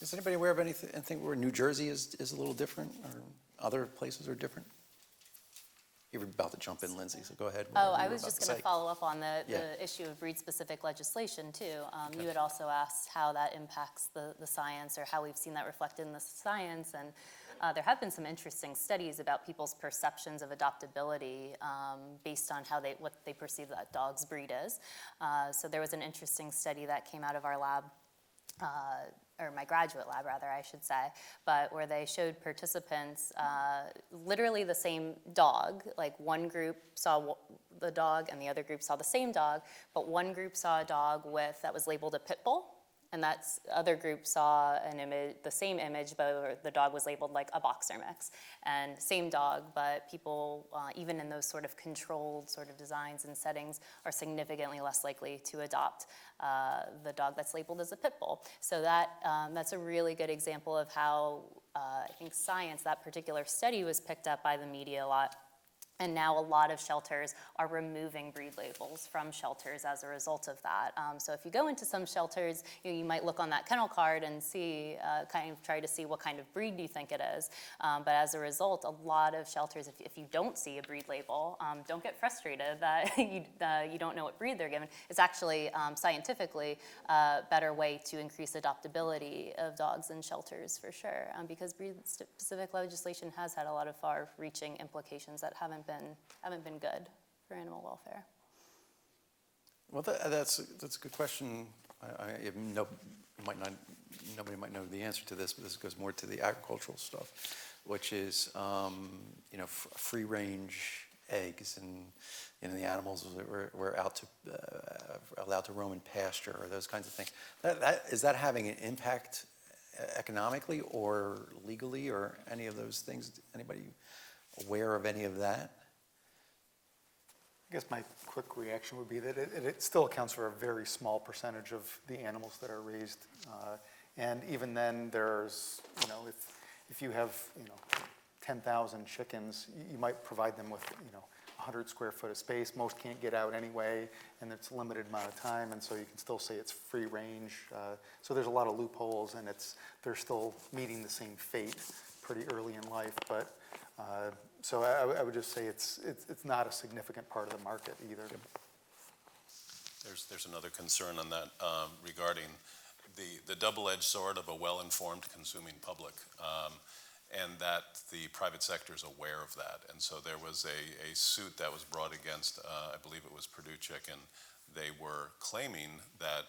Is anybody aware of anything where New Jersey is a little different, or other places are different? You were about to jump in, Lindsay, so go ahead. Oh, I was just going to follow up on the issue of breed-specific legislation, too. Okay. You had also asked how that impacts the science, or how we've seen that reflected in the science, and there have been some interesting studies about people's perceptions of adoptability based on what they perceive that dog's breed is. So there was an interesting study that came out of our lab, or my graduate lab rather, I should say, but where they showed participants literally the same dog, like one group saw the dog and the other group saw the same dog, but one group saw a dog that was labeled a pit bull, and that other group saw an image, the same image, but the dog was labeled like a boxer mix. And same dog, but people, even in those sort of controlled sort of designs and settings, are significantly less likely to adopt the dog that's labeled as a pit bull. So that's a really good example of how I think science, that particular study was picked up by the media a lot. And now a lot of shelters are removing breed labels from shelters as a result of that. So if you go into some shelters, you might look on that kennel card and see, kind of try to see what kind of breed you think it is. But as a result, a lot of shelters, if you don't see a breed label, don't get frustrated that you don't know what breed they're given. It's actually scientifically a better way to increase adoptability of dogs in shelters for sure, because breed-specific legislation has had a lot of far-reaching implications that haven't been good for animal welfare. Well, that's a good question. Nobody might know the answer to this, but this goes more to the agricultural stuff, which is free-range eggs, and the animals that were allowed to roam in pasture, or those kinds of things. Is that having an impact economically or legally, or any of those things? Anybody aware of any of that? I guess my quick reaction would be that it still accounts for a very small percentage of the animals that are raised. And even then, there's, if you have, 10,000 chickens, you might provide them with, 100 square foot of space. Most can't get out anyway, and it's a limited amount of time, and so you can still say it's free range. So there's a lot of loopholes, and they're still meeting the same fate pretty early in life. But so I would just say it's not a significant part of the market either. There's another concern on that regarding the double-edged sword of a well-informed consuming public, and that the private sector is aware of that. And so there was a suit that was brought against, I believe it was Purdue Chicken. They were claiming that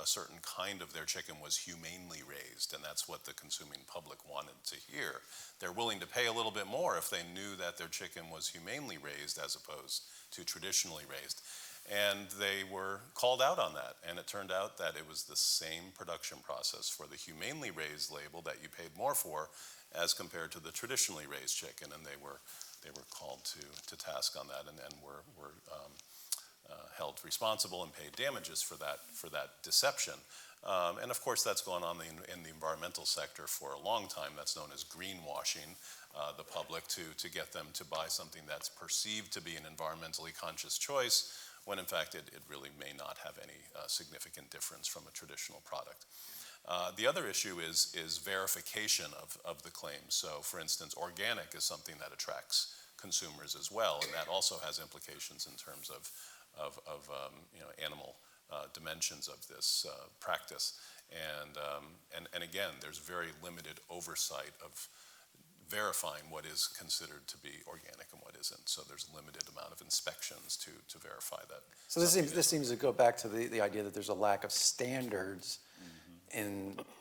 a certain kind of their chicken was humanely raised, and that's what the consuming public wanted to hear. They're willing to pay a little bit more if they knew that their chicken was humanely raised as opposed to traditionally raised. And they were called out on that, and it turned out that it was the same production process for the humanely raised label that you paid more for as compared to the traditionally raised chicken, and they were called to task on that, and were held responsible and paid damages for that deception. And of course, that's gone on in the environmental sector for a long time. That's known as greenwashing the public to get them to buy something that's perceived to be an environmentally conscious choice, when in fact it really may not have any significant difference from a traditional product. The other issue is verification of the claims. So for instance, organic is something that attracts consumers as well, and that also has implications in terms of animal dimensions of this practice. And again, there's very limited oversight of verifying what is considered to be organic and what isn't. So there's a limited amount of inspections to verify that. So this seems to go back to the idea that there's a lack of standards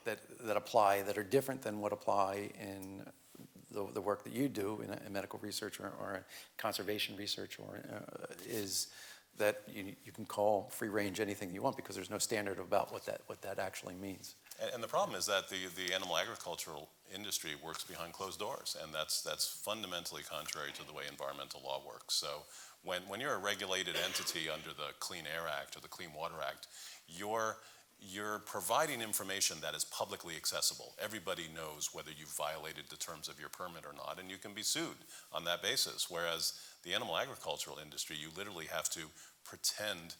that apply, that are different than what apply in the work that you do in medical research or in conservation research, or is that you can call free range anything you want because there's no standard about what that actually means. And the problem is that the animal agricultural industry works behind closed doors, and that's fundamentally contrary to the way environmental law works. So when you're a regulated entity under the Clean Air Act or the Clean Water Act, you're providing information that is publicly accessible. Everybody knows whether you've violated the terms of your permit or not, and you can be sued on that basis. Whereas the animal agricultural industry, you literally have to pretend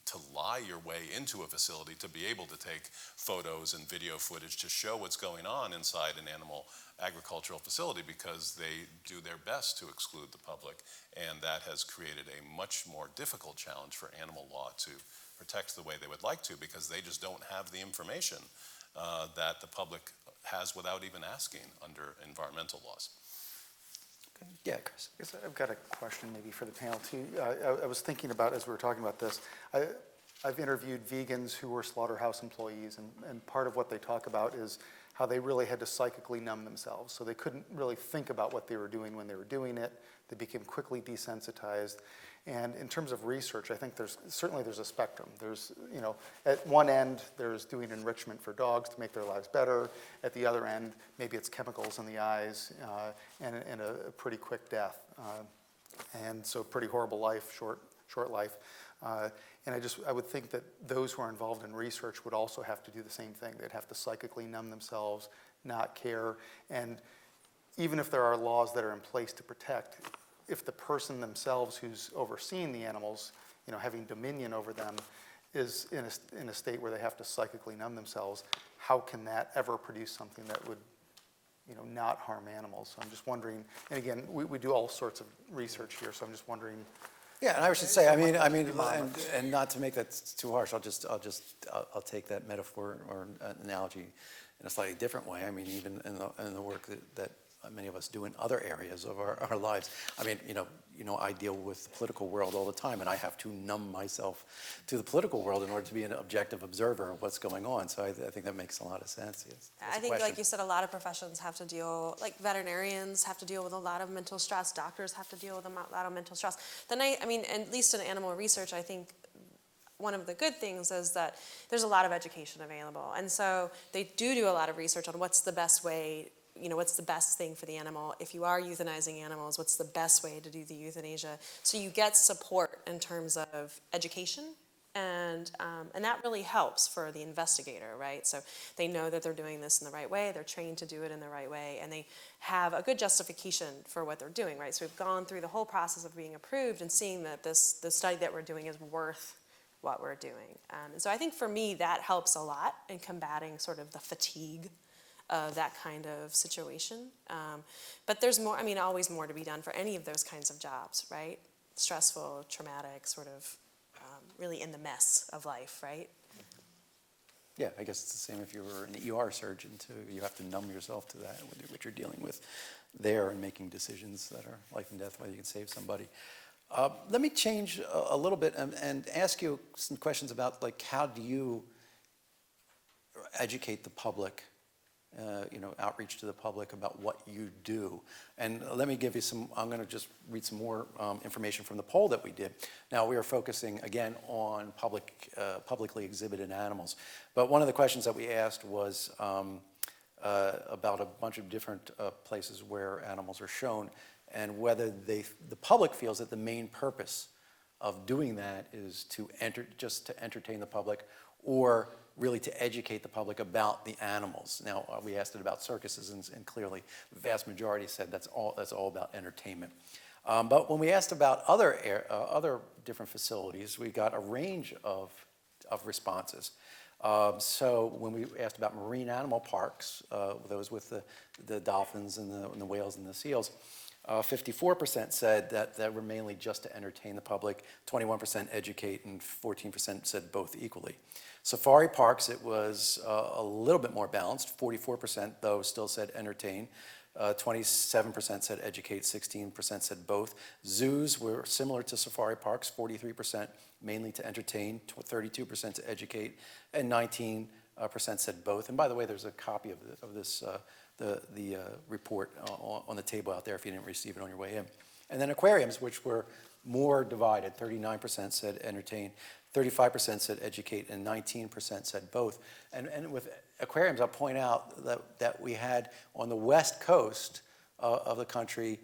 to lie your way into a facility to be able to take photos and video footage to show what's going on inside an animal agricultural facility, because they do their best to exclude the public, and that has created a much more difficult challenge for animal law to protect the way they would like to, because they just don't have the information that the public has without even asking under environmental laws. Okay. Yeah, Chris. I guess I've got a question maybe for the panel too. I was thinking about, as we were talking about this, I've interviewed vegans who were slaughterhouse employees, and part of what they talk about is how they really had to psychically numb themselves. So they couldn't really think about what they were doing when they were doing it. They became quickly desensitized. And in terms of research, I think there's a spectrum. There's, at one end, there's doing enrichment for dogs to make their lives better. At the other end, maybe it's chemicals in the eyes and a pretty quick death. And so pretty horrible life, short life. And I would think that those who are involved in research would also have to do the same thing. They'd have to psychically numb themselves, not care. And even if there are laws that are in place to protect, if the person themselves who's overseeing the animals, having dominion over them, is in a state where they have to psychically numb themselves, how can that ever produce something that would, not harm animals? So I'm just wondering, and again, we do all sorts of research here, so I'm just wondering. Yeah, and I should say, and not to make that too harsh, I'll take that metaphor or analogy in a slightly different way. I mean, even in the work that many of us do in other areas of our lives. I mean, I deal with the political world all the time, and I have to numb myself to the political world in order to be an objective observer of what's going on. So I think that makes a lot of sense. Yes. I think, like you said, a lot of professions have to deal, like veterinarians have to deal with a lot of mental stress, doctors have to deal with a lot of mental stress. Then at least in animal research, I think one of the good things is that there's a lot of education available. And so they do a lot of research on what's the best way, what's the best thing for the animal. If you are euthanizing animals, what's the best way to do the euthanasia? So you get support in terms of education, and that really helps for the investigator, right? So they know that they're doing this in the right way, they're trained to do it in the right way, and they have a good justification for what they're doing, right? So we've gone through the whole process of being approved and seeing that the study that we're doing is worth what we're doing. And so I think for me, that helps a lot in combating sort of the fatigue of that kind of situation. But there's more, always more to be done for any of those kinds of jobs, right? Stressful, traumatic, sort of really in the mess of life, right? Yeah, I guess it's the same if you were an ER surgeon too. You have to numb yourself to that, what you're dealing with there, and making decisions that are life and death, whether you can save somebody. Let me change a little bit and ask you some questions about, like, how do you educate the public, outreach to the public about what you do. And let me give you I'm going to just read some more information from the poll that we did. Now, we are focusing, again, on publicly exhibited animals. But one of the questions that we asked was about a bunch of different places where animals are shown, and whether the public feels that the main purpose of doing that is just to entertain the public, or really to educate the public about the animals. Now, we asked it about circuses, and clearly the vast majority said that's all about entertainment. But when we asked about other different facilities, we got a range of responses. So when we asked about marine animal parks, those with the dolphins and the whales and the seals, 54% said that were mainly just to entertain the public, 21% educate, and 14% said both equally. Safari parks, it was a little bit more balanced. 44% though still said entertain, 27% said educate, 16% said both. Zoos were similar to safari parks, 43% mainly to entertain, 32% to educate, and 19% said both. And by the way, there's a copy of this, the report on the table out there if you didn't receive it on your way in. And then aquariums, which were more divided, 39% said entertain, 35% said educate, and 19% said both. And with aquariums, I'll point out that we had on the west coast of the country,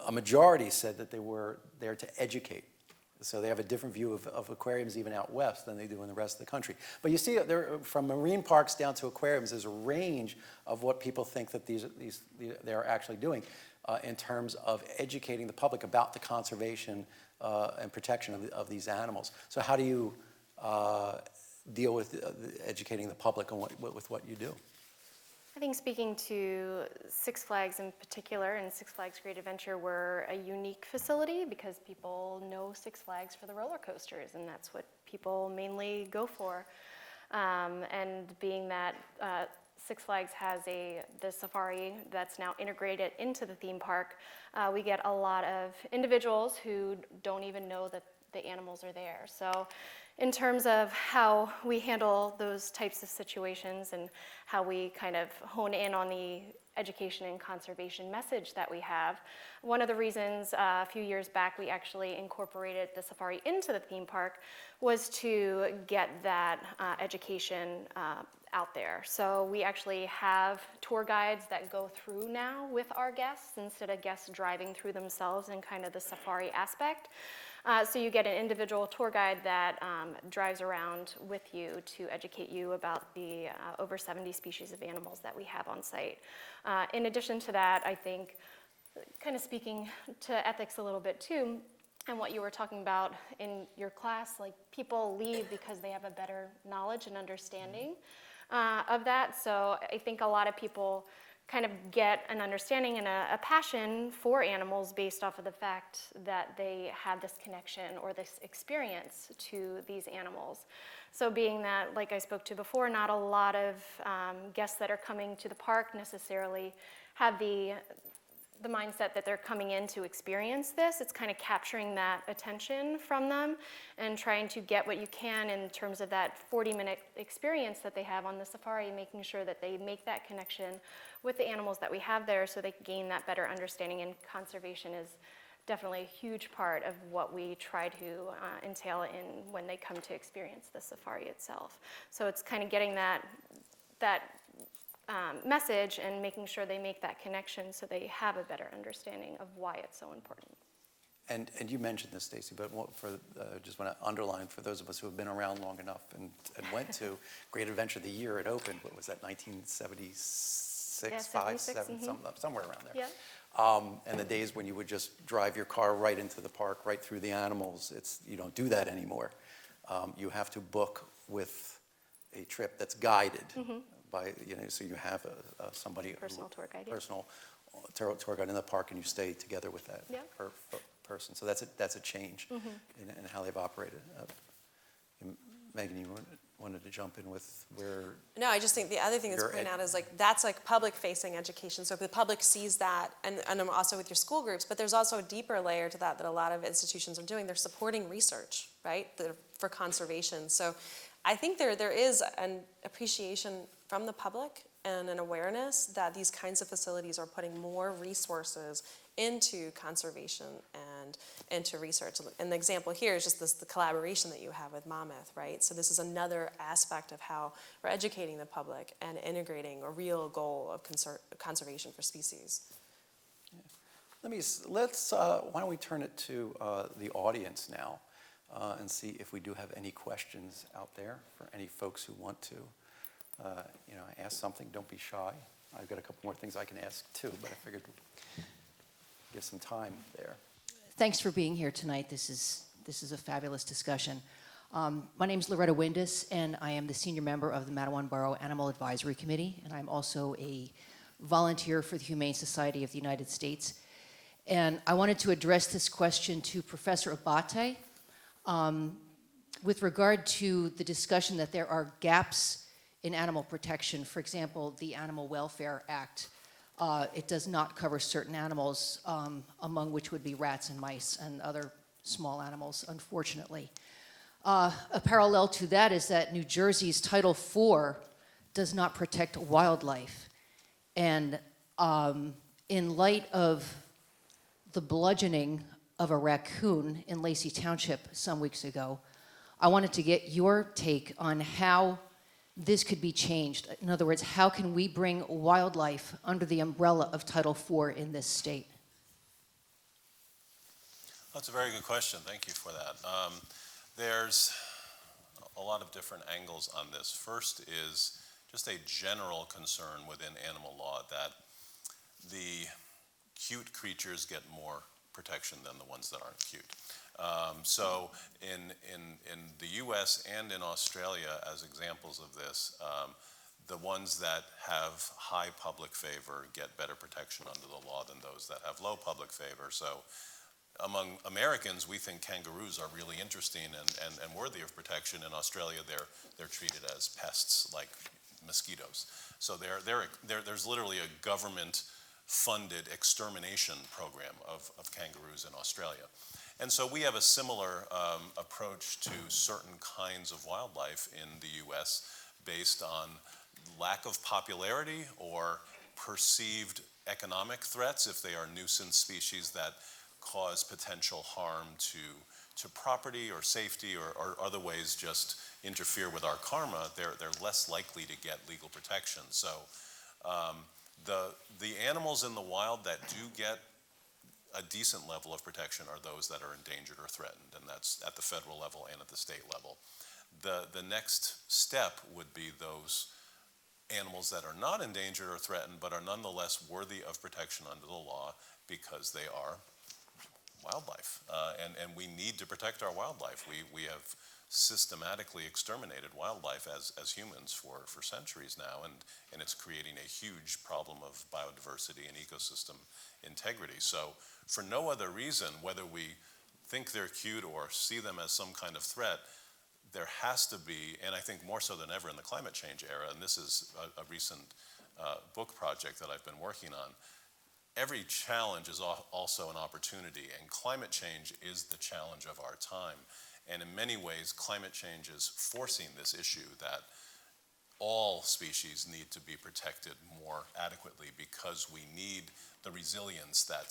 a majority said that they were there to educate. So they have a different view of aquariums even out west than they do in the rest of the country. But you see, from marine parks down to aquariums, there's a range of what people think that they are actually doing in terms of educating the public about the conservation and protection of these animals. So how do you deal with educating the public on with what you do? I think speaking to Six Flags in particular, and Six Flags Great Adventure, we're a unique facility because people know Six Flags for the roller coasters, and that's what people mainly go for. And being that Six Flags has the safari that's now integrated into the theme park, we get a lot of individuals who don't even know that the animals are there. So in terms of how we handle those types of situations and how we kind of hone in on the education and conservation message that we have, one of the reasons a few years back we actually incorporated the safari into the theme park was to get that education out there. So we actually have tour guides that go through now with our guests instead of guests driving through themselves in kind of the safari aspect. So you get an individual tour guide that drives around with you to educate you about the over 70 species of animals that we have on site. In addition to that, I think, kind of speaking to ethics a little bit too, and what you were talking about in your class, like people leave because they have a better knowledge and understanding of that. So I think a lot of people kind of get an understanding and a passion for animals based off of the fact that they have this connection or this experience to these animals. So being that, like I spoke to before, not a lot of guests that are coming to the park necessarily have the mindset that they're coming in to experience this. It's kind of capturing that attention from them and trying to get what you can in terms of that 40-minute experience that they have on the safari, making sure that they make that connection with the animals that we have there so they gain that better understanding. And conservation is definitely a huge part of what we try to entail in when they come to experience the safari itself. So it's kind of getting that message and making sure they make that connection so they have a better understanding of why it's so important. And you mentioned this, Stacy, but just want to underline for those of us who have been around long enough and went to Great Adventure the year it opened. What was that, 1976, Yeah, 5, 76, 7, somewhere around there. Yeah. And the days when you would just drive your car right into the park, right through the animals, you don't do that anymore. You have to book with a trip that's guided. By, so you have somebody, Personal tour guide, yeah. personal tour guide in the park, and you stay together with that person. So that's a change in how they've operated. Megan, you wanted to jump in with where? No, I just think the other thing that's pointed out is that's public-facing education. So if the public sees that, and I'm also with your school groups, but there's also a deeper layer to that a lot of institutions are doing. They're supporting research, right, for conservation. So I think there is an appreciation from the public and an awareness that these kinds of facilities are putting more resources into conservation and into research. And the example here is just the collaboration that you have with Monmouth, right? So this is another aspect of how we're educating the public and integrating a real goal of conservation for species. Why don't we turn it to the audience now and see if we do have any questions out there for any folks who want to ask something. Don't be shy. I've got a couple more things I can ask too, but I figured give some time there. Thanks for being here tonight. This is a fabulous discussion. My name is Loretta Windus, and I am the senior member of the Matawan Borough Animal Advisory Committee, and I'm also a volunteer for the Humane Society of the United States. And I wanted to address this question to Professor Abate with regard to the discussion that there are gaps in animal protection. For example, the Animal Welfare Act It does not cover certain animals, among which would be rats and mice and other small animals, unfortunately. A parallel to that is that New Jersey's Title IV does not protect wildlife. And in light of the bludgeoning of a raccoon in Lacey Township some weeks ago, I wanted to get your take on how this could be changed. In other words, how can we bring wildlife under the umbrella of Title IV in this state? That's a very good question. Thank you for that. There's a lot of different angles on this. First is just a general concern within animal law that the cute creatures get more protection than the ones that aren't cute. So in the US and in Australia, as examples of this, the ones that have high public favor get better protection under the law than those that have low public favor. So among Americans, we think kangaroos are really interesting and worthy of protection. In Australia, they're treated as pests like mosquitoes. So there's literally a government-funded extermination program of kangaroos in Australia. And so we have a similar approach to certain kinds of wildlife in the US based on lack of popularity or perceived economic threats if they are nuisance species that cause potential harm to property or safety or other ways just interfere with our karma. They're less likely to get legal protection. So the animals in the wild that do get a decent level of protection are those that are endangered or threatened, and that's at the federal level and at the state level. The next step would be those animals that are not endangered or threatened but are nonetheless worthy of protection under the law because they are wildlife, and we need to protect our wildlife. We have systematically exterminated wildlife as humans for centuries now, and it's creating a huge problem of biodiversity and ecosystem integrity. So for no other reason, whether we think they're cute or see them as some kind of threat, there has to be, and I think more so than ever in the climate change era, and this is a recent book project that I've been working on, every challenge is also an opportunity, and climate change is the challenge of our time. And in many ways, climate change is forcing this issue that all species need to be protected more adequately because we need the resilience that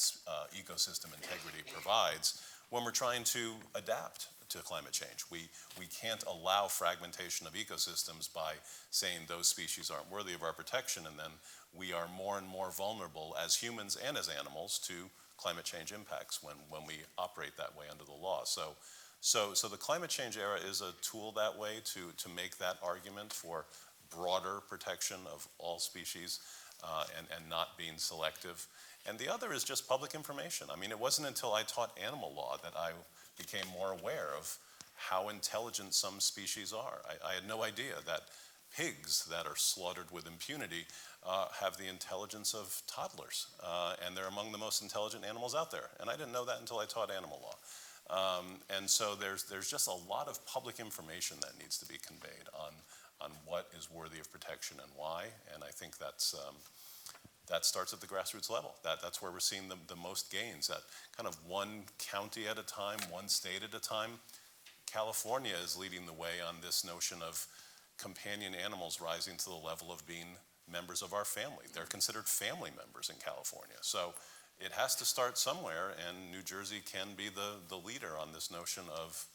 ecosystem integrity provides when we're trying to adapt to climate change. We can't allow fragmentation of ecosystems by saying those species aren't worthy of our protection, and then we are more and more vulnerable as humans and as animals to climate change impacts when we operate that way under the law. So the climate change era is a tool that way to make that argument for broader protection of all species and not being selective. And the other is just public information. I mean, it wasn't until I taught animal law that I became more aware of how intelligent some species are. I had no idea that pigs that are slaughtered with impunity have the intelligence of toddlers, and they're among the most intelligent animals out there. And I didn't know that until I taught animal law. And so there's just a lot of public information that needs to be conveyed on what is worthy of protection and why. And I think that starts at the grassroots level. That's where we're seeing the most gains, at kind of one county at a time, one state at a time. California is leading the way on this notion of companion animals rising to the level of being members of our family. They're considered family members in California. So it has to start somewhere, and New Jersey can be the leader on this notion of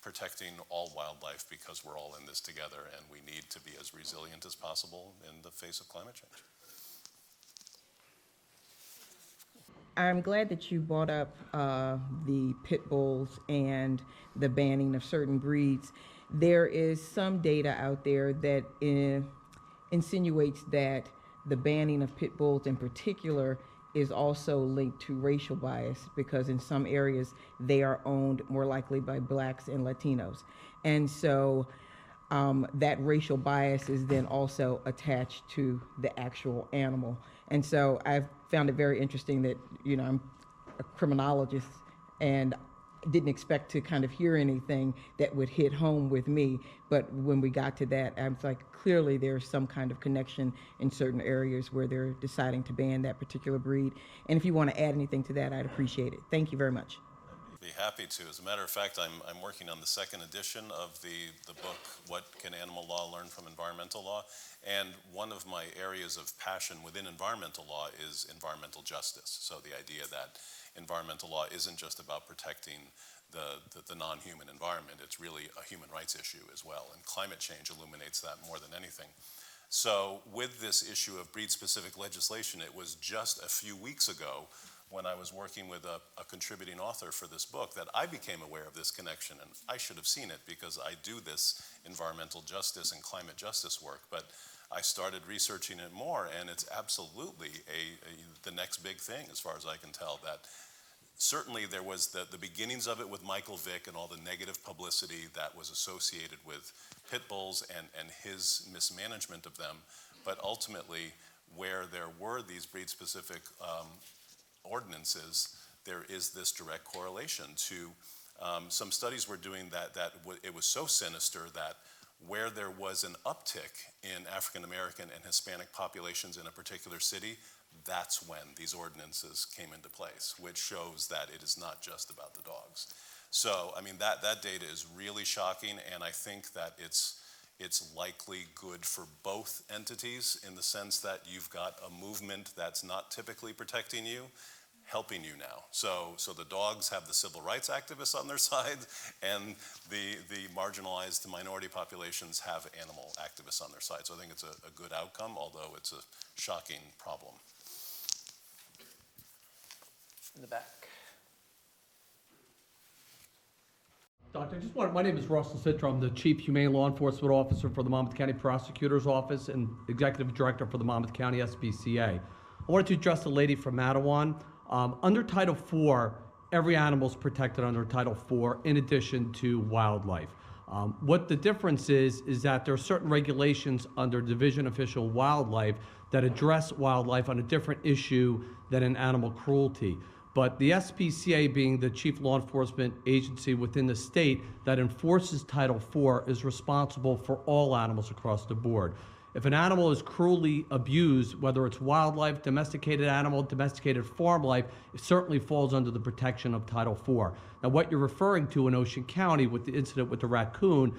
protecting all wildlife because we're all in this together, and we need to be as resilient as possible in the face of climate change. I'm glad that you brought up the pit bulls and the banning of certain breeds. There is some data out there that insinuates that the banning of pit bulls in particular is also linked to racial bias, because in some areas they are owned more likely by blacks and Latinos. And so that racial bias is then also attached to the actual animal. And so I've found it very interesting that, I'm a criminologist, and didn't expect to kind of hear anything that would hit home with me. But when we got to that, I was like, clearly there's some kind of connection in certain areas where they're deciding to ban that particular breed. And if you want to add anything to that, I'd appreciate it. Thank you very much. Be happy to. As a matter of fact, I'm working on the second edition of the book, What Can Animal Law Learn from Environmental Law? And one of my areas of passion within environmental law is environmental justice. So the idea that environmental law isn't just about protecting the non-human environment, it's really a human rights issue as well. And climate change illuminates that more than anything. So with this issue of breed-specific legislation, it was just a few weeks ago when I was working with a contributing author for this book that I became aware of this connection, and I should have seen it because I do this environmental justice and climate justice work, but I started researching it more, and it's absolutely the next big thing as far as I can tell. That certainly there was the beginnings of it with Michael Vick and all the negative publicity that was associated with pit bulls and his mismanagement of them, but ultimately where there were these breed-specific ordinances, there is this direct correlation to some studies were doing that it was so sinister that where there was an uptick in African American and Hispanic populations in a particular city, that's when these ordinances came into place, which shows that it is not just about the dogs. So, I mean, that data is really shocking, and I think that it's likely good for both entities in the sense that you've got a movement that's not typically protecting you, helping you now. So the dogs have the civil rights activists on their side, and the marginalized minority populations have animal activists on their side. So I think it's a good outcome, although it's a shocking problem. In the back. Doctor, my name is Russell Citro. I'm the Chief Humane Law Enforcement Officer for the Monmouth County Prosecutor's Office and Executive Director for the Monmouth County SPCA. I wanted to address the lady from Matawan. Under Title IV, every animal is protected under Title IV in addition to wildlife. What the difference is that there are certain regulations under Division Official Wildlife that address wildlife on a different issue than in animal cruelty. But the SPCA, being the chief law enforcement agency within the state that enforces Title IV, is responsible for all animals across the board. If an animal is cruelly abused, whether it's wildlife, domesticated animal, domesticated farm life, it certainly falls under the protection of Title IV. Now, what you're referring to in Ocean County with the incident with the raccoon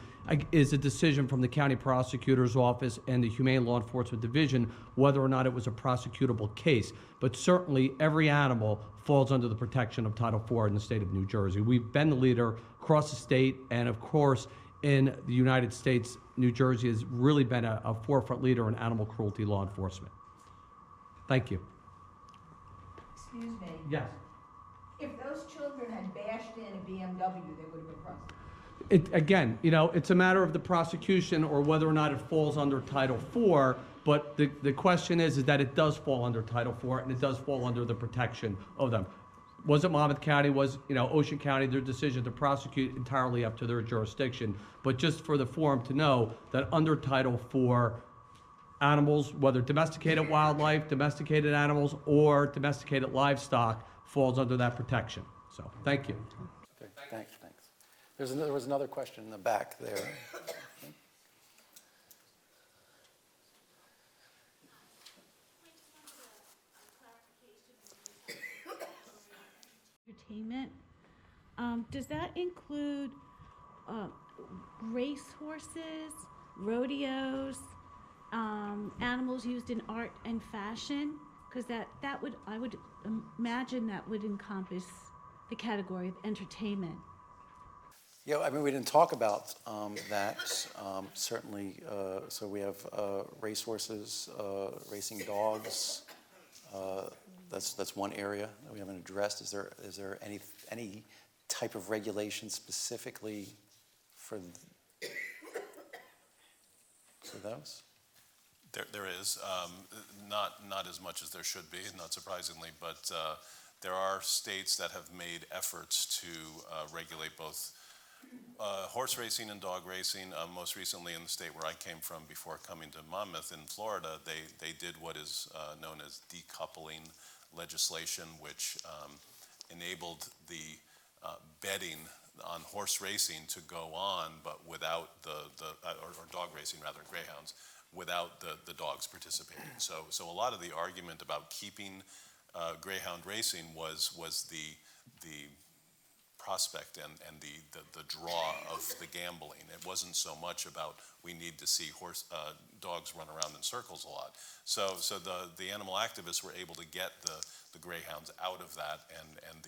is a decision from the county prosecutor's office and the Humane Law Enforcement Division whether or not it was a prosecutable case. But certainly every animal falls under the protection of Title IV in the state of New Jersey. We've been the leader across the state, and of course, in the United States, New Jersey has really been a forefront leader in animal cruelty law enforcement. Thank you. Excuse me. Yes. If those children had bashed in a BMW, they would have been prosecuted. Again, it's a matter of the prosecution or whether or not it falls under Title IV, but the question is that it does fall under Title IV, and it does fall under the protection of them. Was it Monmouth County, was Ocean County, their decision to prosecute entirely up to their jurisdiction. But just for the forum to know that under Title IV, animals, whether domesticated wildlife, domesticated animals, or domesticated livestock, falls under that protection. So, thank you. Okay, thanks. There was another question in the back there. Entertainment. Does that include race horses, rodeos, animals used in art and fashion? Because I would imagine that would encompass the category of entertainment. Yeah, I mean, we didn't talk about that, certainly. So we have racehorses, racing dogs. That's one area that we haven't addressed. Is there any type of regulation specifically for those? There is, not as much as there should be, not surprisingly, but there are states that have made efforts to regulate both horse racing and dog racing. Most recently in the state where I came from before coming to Monmouth in Florida, they did what is known as decoupling legislation, which enabled the betting on horse racing to go on, but without or dog racing rather, greyhounds, without the dogs participating. So a lot of the argument about keeping greyhound racing was the prospect and the draw of the gambling. It wasn't so much about we need to see dogs run around in circles a lot. So the animal activists were able to get the greyhounds out of that, and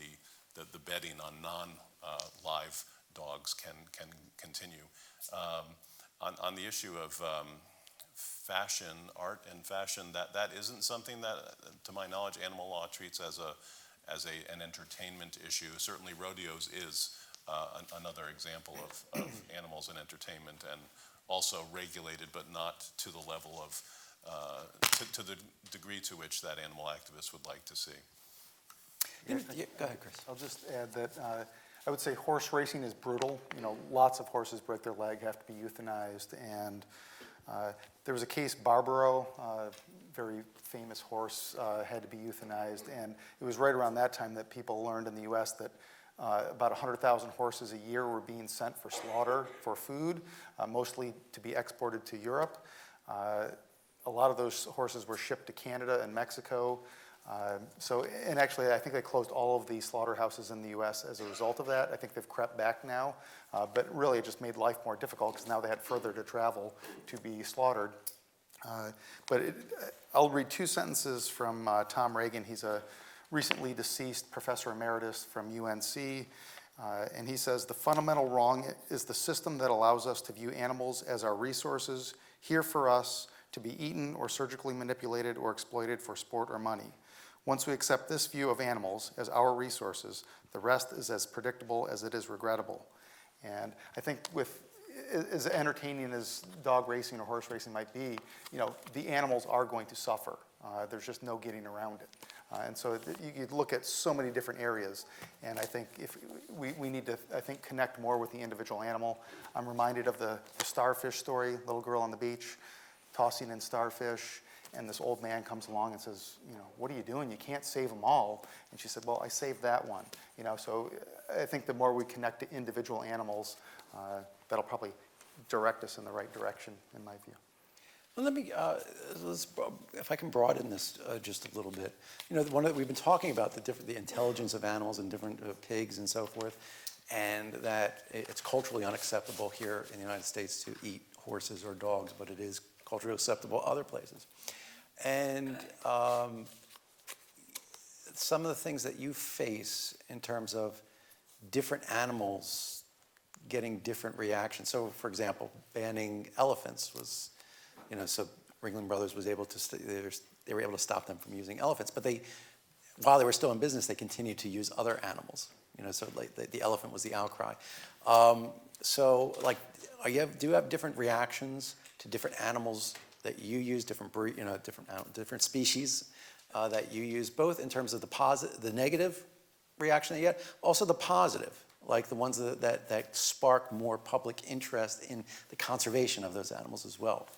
the betting on non-live dogs can continue. On the issue of fashion, art and fashion, that isn't something that, to my knowledge, animal law treats as an entertainment issue. Certainly rodeos is another example of animals and entertainment, and also regulated, but not to the level of, to the degree to which that animal activist would like to see. Go ahead, Chris. I'll just add that I would say horse racing is brutal. You know, lots of horses break their leg, have to be euthanized, and there was a case, Barbaro, very famous horse, had to be euthanized, and it was right around that time that people learned in the U.S. that about 100,000 horses a year were being sent for slaughter for food, mostly to be exported to Europe. A lot of those horses were shipped to Canada and Mexico. And actually, I think they closed all of the slaughterhouses in the U.S. as a result of that. I think they've crept back now, but really it just made life more difficult because now they had further to travel to be slaughtered. I'll read two sentences from Tom Reagan. He's a recently deceased professor emeritus from UNC, and he says, "The fundamental wrong is the system that allows us to view animals as our resources, here for us, to be eaten or surgically manipulated or exploited for sport or money. Once we accept this view of animals as our resources, the rest is as predictable as it is regrettable." And I think as entertaining as dog racing or horse racing might be, you know, the animals are going to suffer. There's just no getting around it. And so you look at so many different areas, and I think if we need to, I think, connect more with the individual animal. I'm reminded of the starfish story, little girl on the beach tossing in starfish, and this old man comes along and says, you know, "What are you doing? You can't save them all." And she said, "Well, I saved that one." You know, so I think the more we connect to individual animals, that'll probably direct us in the right direction, in my view. Well, let me, if I can broaden this just a little bit. You know, we've been talking about the intelligence of animals and different pigs and so forth, and that it's culturally unacceptable here in the United States to eat horses or dogs, but it is culturally acceptable other places. And some of the things that you face in terms of different animals getting different reactions. So, for example, banning elephants was, you know, so Ringling Brothers was able to, they were able to stop them from using elephants, but while they were still in business, they continued to use other animals. You know, so like the elephant was the outcry. So, like, do you have different reactions to different animals that you use, different different species that you use, both in terms of the negative reaction that you get, also the positive, like the ones that spark more public interest in the conservation of those animals as well?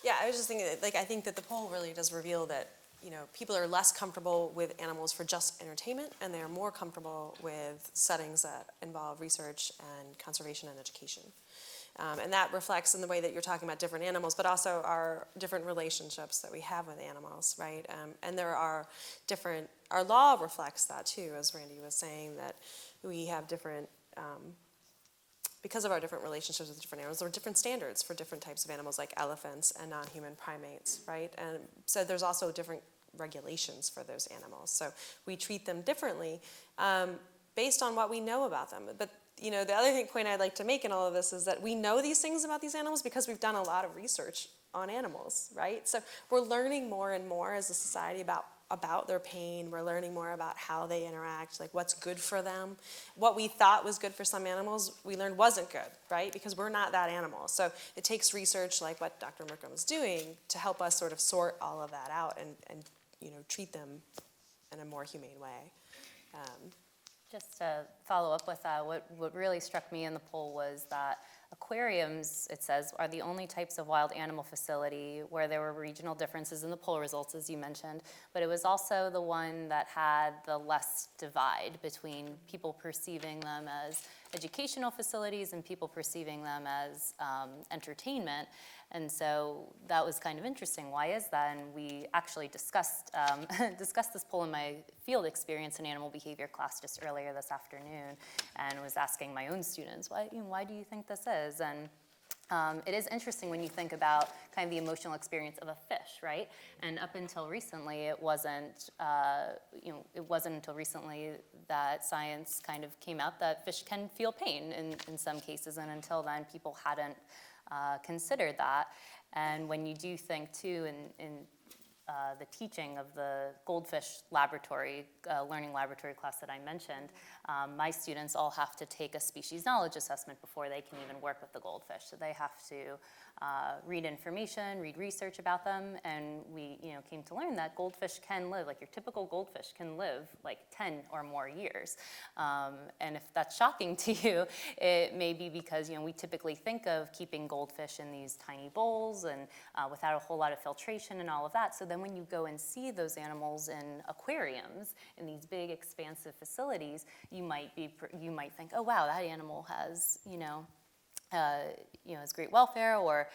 Yeah, I was just thinking, like, I think that the poll really does reveal that, you know, people are less comfortable with animals for just entertainment, and they are more comfortable with settings that involve research and conservation and education. And that reflects in the way that you're talking about different animals, but also our different relationships that we have with animals, right? And there are different, our law reflects that too, as Randy was saying, that we have different, because of our different relationships with different animals, there are different standards for different types of animals like elephants and non-human primates, right? And so there's also different regulations for those animals. So we treat them differently based on what we know about them. But you know, the other point I'd like to make in all of this is that we know these things about these animals because we've done a lot of research on animals, right? So we're learning more and more as a society about their pain. We're learning more about how they interact, like what's good for them. What we thought was good for some animals, we learned wasn't good, right? Because we're not that animal. So it takes research like what Dr. Merkham is doing to help us sort of sort all of that out and you know, treat them in a more humane way. Just to follow up with that, what really struck me in the poll was that Aquariums, it says, are the only types of wild animal facility where there were regional differences in the poll results, as you mentioned, but it was also the one that had the less divide between people perceiving them as educational facilities and people perceiving them as entertainment. And so that was kind of interesting. Why is that? And we actually discussed this poll in my field experience in animal behavior class just earlier this afternoon, and was asking my own students, why do you think this is? And it is interesting when you think about kind of the emotional experience of a fish, right? And up until recently, it wasn't until recently that science kind of came out that fish can feel pain in some cases, and until then, people hadn't considered that. And when you do think too in the teaching of the goldfish laboratory, learning laboratory class that I mentioned, my students all have to take a species knowledge assessment before they can even work with the goldfish. So they have to read information, read research about them, and we came to learn that goldfish can live, like your typical goldfish can live like 10 or more years. And if that's shocking to you, it may be because we typically think of keeping goldfish in these tiny bowls and without a whole lot of filtration and all of that. So then when you go and see those animals in aquariums, in these big expansive facilities, you might think, oh wow, that animal has has great welfare, or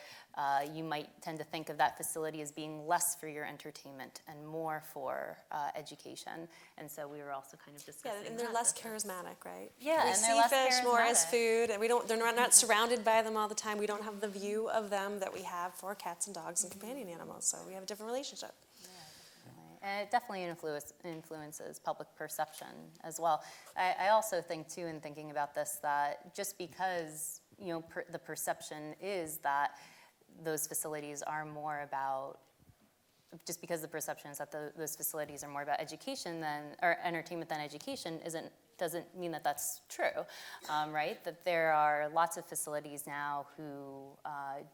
you might tend to think of that facility as being less for your entertainment and more for education. And so we were also kind of discussing and they're less charismatic, right? Yeah, we and they're see less fish more as charismatic. food, and they're not surrounded by them all the time. We don't have the view of them that we have for cats and dogs and companion animals, so we have a different relationship. And it definitely influences public perception as well. I also think too, in thinking about this, that just because the perception is that those facilities are more about, just because the perception is that those facilities are more about education or entertainment than education, doesn't mean that that's true, right? That there are lots of facilities now who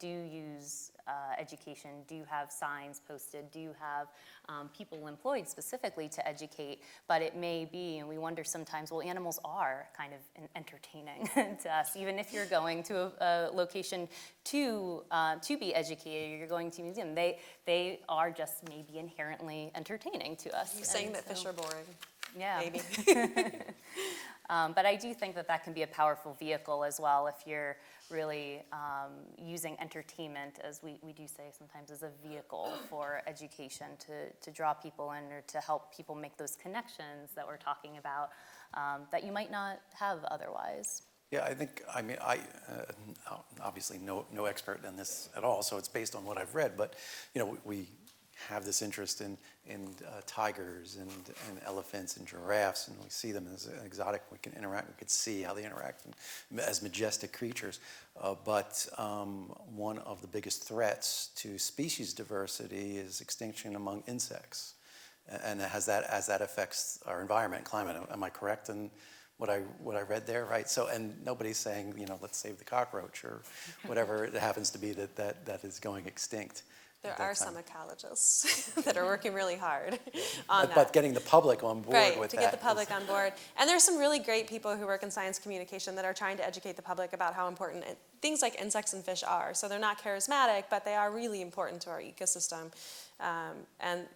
do use education, do have signs posted, do have people employed specifically to educate, but it may be, and we wonder sometimes, well, animals are kind of entertaining to us. Even if you're going to a location to be educated, you're going to a museum, they are just maybe inherently entertaining to us. You're saying that fish are boring. Yeah. Maybe. But I do think that can be a powerful vehicle as well if you're really using entertainment, as we do say sometimes, as a vehicle for education to draw people in or to help people make those connections that we're talking about that you might not have otherwise. Yeah, I obviously no expert in this at all, so it's based on what I've read, but we have this interest in tigers and elephants and giraffes, and we see them as exotic. We can interact. We could see how they interact as majestic creatures. But one of the biggest threats to species diversity is extinction among insects, and as that affects our environment, climate. Am I correct in what I read there? Right. So, and nobody's saying let's save the cockroach or whatever it happens to be that is going extinct. There are some ecologists that are working really hard on that. But getting the public on board right, with to that. get the public on board. And there's some really great people who work in science communication that are trying to educate the public about how important things like insects and fish are. So they're not charismatic, but they are really important to our ecosystem. And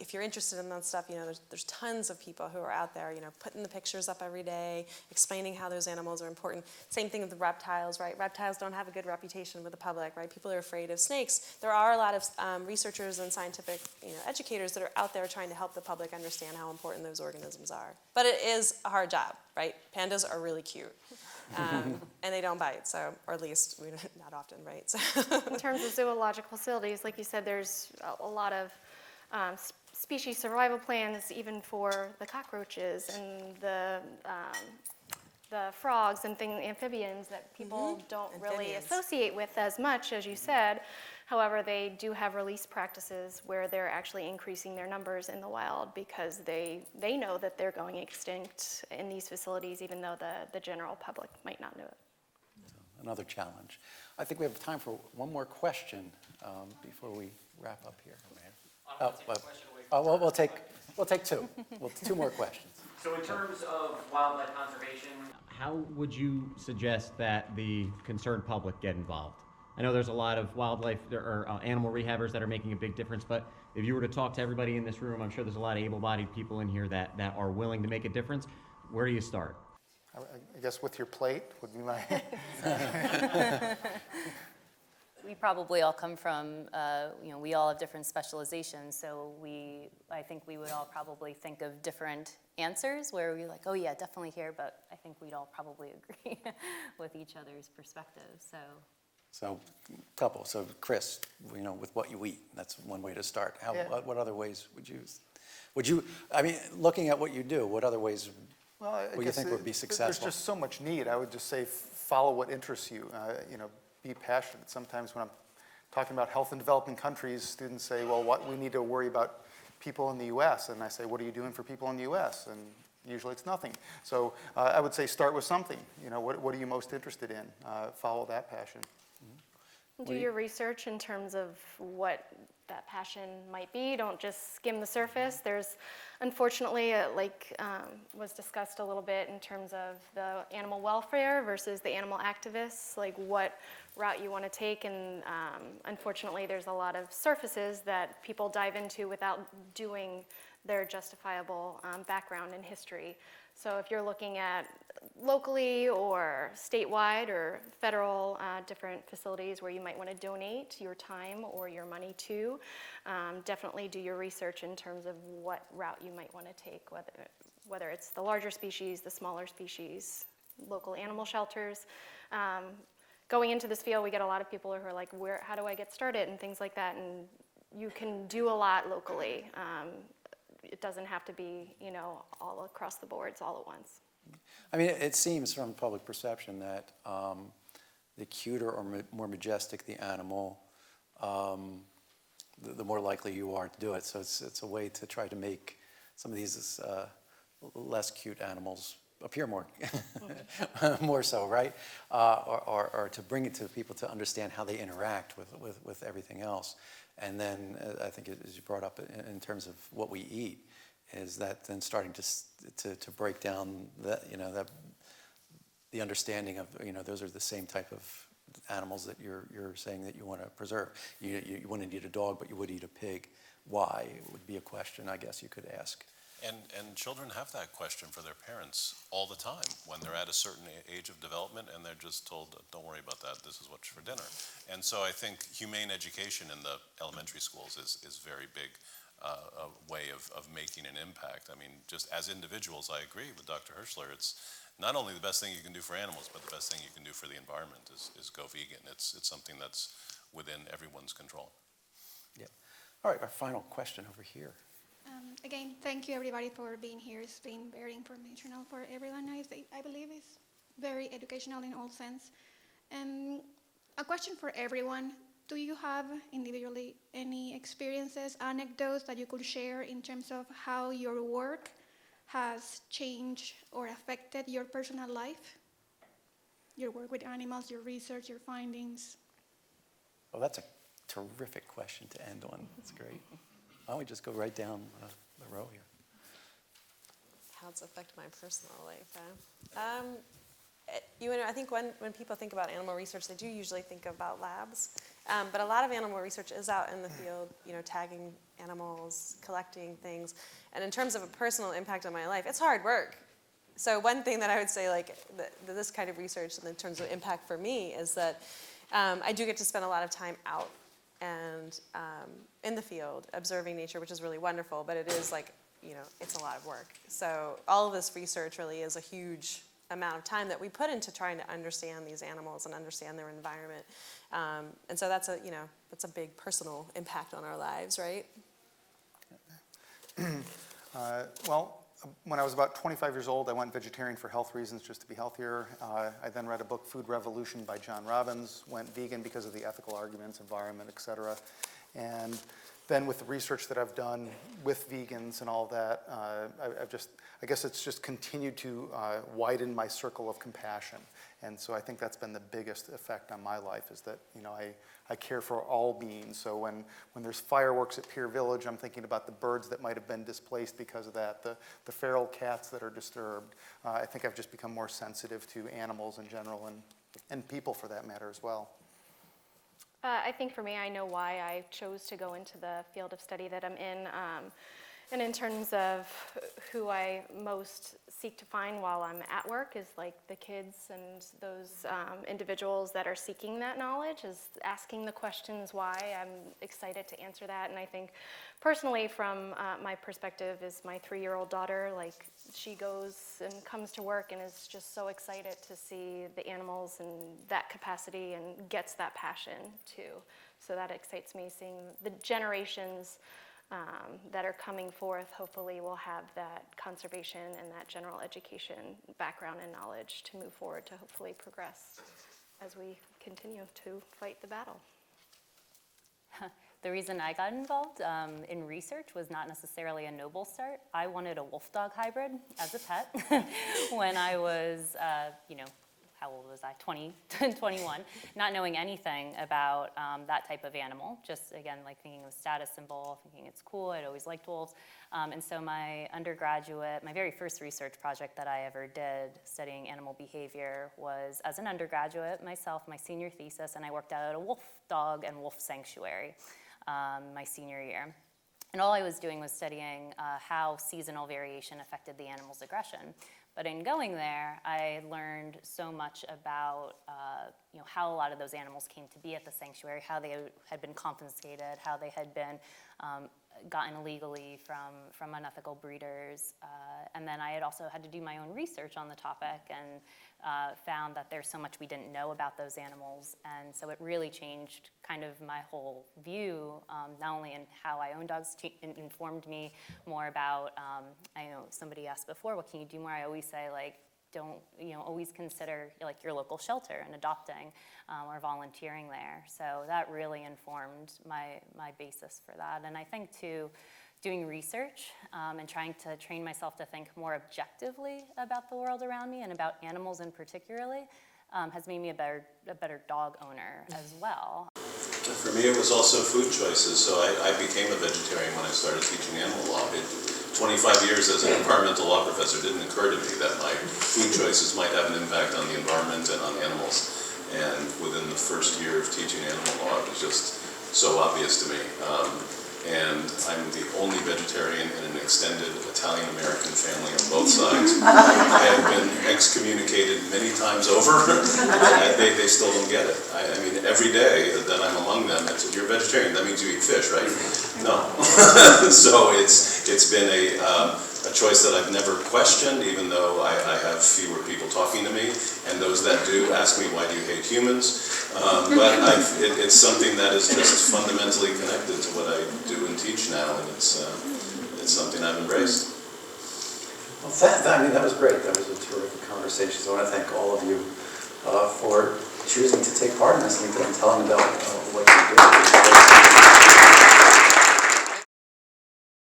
if you're interested in that stuff, there's tons of people who are out there, putting the pictures up every day, explaining how those animals are important. Same thing with the reptiles, right? Reptiles don't have a good reputation with the public, right? People are afraid of snakes. There are a lot of researchers and scientific, educators that are out there trying to help the public understand how important those organisms are. But it is a hard job, right? Pandas are really cute. And they don't bite, or at least not often, right? So. In terms of zoological facilities, like you said, there's a lot of species survival plans, even for the cockroaches and the frogs and amphibians that people don't really associate with as much, as you said. However, they do have release practices where they're actually increasing their numbers in the wild because they know that they're going extinct in these facilities, even though the general public might not know it. Another challenge. I think we have time for one more question before we wrap up here. We'll take We'll take two. Two more questions. So in terms of wildlife conservation, how would you suggest that the concerned public get involved? I know there's a lot of wildlife or animal rehabbers that are making a big difference, but if you were to talk to everybody in this room, I'm sure there's a lot of able-bodied people in here that are willing to make a difference. Where do you start? I guess with your plate would be my... We probably all come from, we all have different specializations, so I think we would all probably think of different answers where we're like, oh yeah, definitely here, but I think we'd all probably agree with each other's perspectives, so. So, couple, so Chris, with what you eat, that's one way to start. What other ways would you, I mean, looking at what you do, what other ways would you think would be successful? There's just so much need. I would just say follow what interests you, be passionate. Sometimes when I'm talking about health in developing countries, students say, well, we need to worry about people in the U.S. And I say, what are you doing for people in the U.S.? And usually it's nothing. So I would say start with something. What are you most interested in? Follow that passion. Do your research in terms of what that passion might be. Don't just skim the surface. There's, unfortunately, was discussed a little bit in terms of the animal welfare versus the animal activists, like what route you want to take. And unfortunately, there's a lot of surfaces that people dive into without doing their justifiable background and history. So if you're looking at locally or statewide or federal different facilities where you might want to donate your time or your money to, definitely do your research in terms of what route you might want to take, whether it's the larger species, the smaller species, local animal shelters. Going into this field, we get a lot of people who are like, how do I get started and things like that, and you can do a lot locally. It doesn't have to be, all across the boards all at once. I mean, it seems from public perception that the cuter or more majestic the animal, the more likely you are to do it. So it's a way to try to make some of these less cute animals appear more, more so, right? Or to bring it to people to understand how they interact with everything else. And then I think, as you brought up in terms of what we eat, is that then starting to break down the understanding of, those are the same type of animals that you're saying that you want to preserve. You wouldn't eat a dog, but you would eat a pig. Why? It would be a question, I guess, you could ask. And children have that question for their parents all the time when they're at a certain age of development and they're just told, don't worry about that, this is what's for dinner. And so I think humane education in the elementary schools is very big a way of making an impact. I mean, just as individuals, I agree with Dr. Hirschler. It's not only the best thing you can do for animals, but the best thing you can do for the environment is go vegan. It's something that's within everyone's control. Yeah. All right, our final question over here. Again, thank you everybody for being here. It's been very informational for everyone. I believe it's very educational in all sense. A question for everyone. Do you have individually any experiences, anecdotes that you could share in terms of how your work has changed or affected your personal life? Your work with animals, your research, your findings? Well, that's a terrific question to end on. That's great. Why don't we just go right down the row here? How it's affected my personal life. I think when people think about animal research, they do usually think about labs. But a lot of animal research is out in the field, tagging animals, collecting things. And in terms of a personal impact on my life, it's hard work. So one thing that I would say, this kind of research in terms of impact for me is that I do get to spend a lot of time out and in the field observing nature, which is really wonderful, but it is it's a lot of work. So all of this research really is a huge amount of time that we put into trying to understand these animals and understand their environment. And so that's a big personal impact on our lives, right? Well, when I was about 25 years old, I went vegetarian for health reasons, just to be healthier. I then read a book, Food Revolution by John Robbins, went vegan because of the ethical arguments, environment, et cetera. And then with the research that I've done with vegans and all that, I guess it's just continued to widen my circle of compassion. And so I think that's been the biggest effect on my life, is that, you know, I care for all beings. So when there's fireworks at Pier Village, I'm thinking about the birds that might have been displaced because of that, the feral cats that are disturbed. I think I've just become more sensitive to animals in general, and people for that matter as well. I think for me, I know why I chose to go into the field of study that I'm in. And in terms of who I most seek to find while I'm at work is like the kids and those individuals that are seeking that knowledge, is asking the questions why. I'm excited to answer that. And I think personally from my perspective is my 3-year-old daughter, like she goes and comes to work and is just so excited to see the animals and that capacity and gets that passion too. So that excites me, seeing the generations that are coming forth hopefully will have that conservation and that general education background and knowledge to move forward to hopefully progress as we continue to fight the battle. The reason I got involved in research was not necessarily a noble start. I wanted a wolf-dog hybrid as a pet when I was, how old was I? 20, 21, not knowing anything about that type of animal. Just, again, like thinking of a status symbol, thinking it's cool. I'd always liked wolves. And so my very first research project that I ever did studying animal behavior was as an undergraduate myself, my senior thesis, and I worked out at a wolf dog and wolf sanctuary my senior year. And all I was doing was studying how seasonal variation affected the animal's aggression. But in going there, I learned so much about how a lot of those animals came to be at the sanctuary, how they had been confiscated, how they had been gotten illegally from unethical breeders. And then I had also had to do my own research on the topic and found that there's so much we didn't know about those animals. And so it really changed kind of my whole view, not only in how I own dogs, informed me more about, I know somebody asked before, what can you do more? I always say, like, don't, always consider like your local shelter and adopting or volunteering there. So that really informed my basis for that. And I think too, doing research and trying to train myself to think more objectively about the world around me and about animals in particularly has made me a better dog owner as well. For me, it was also food choices. So I became a vegetarian when I started teaching animal law. 25 years as an environmental law professor didn't occur to me that my food choices might have an impact on the environment and on animals. And within the first year of teaching animal law, it was just so obvious to me. And I'm the only vegetarian in an extended Italian-American family on both sides. I have been excommunicated many times over, and they still don't get it. I mean, every day that I'm among them, you're vegetarian, that means you eat fish, right? No. So it's been a choice that I've never questioned, even though I have fewer people talking to me, and those that do ask me, why do you hate humans? But it's something that is just fundamentally connected to what I do and teach now, and it's something I've embraced. Well, that was great. That was a terrific conversation. So I want to thank all of you for choosing to take part in this and telling about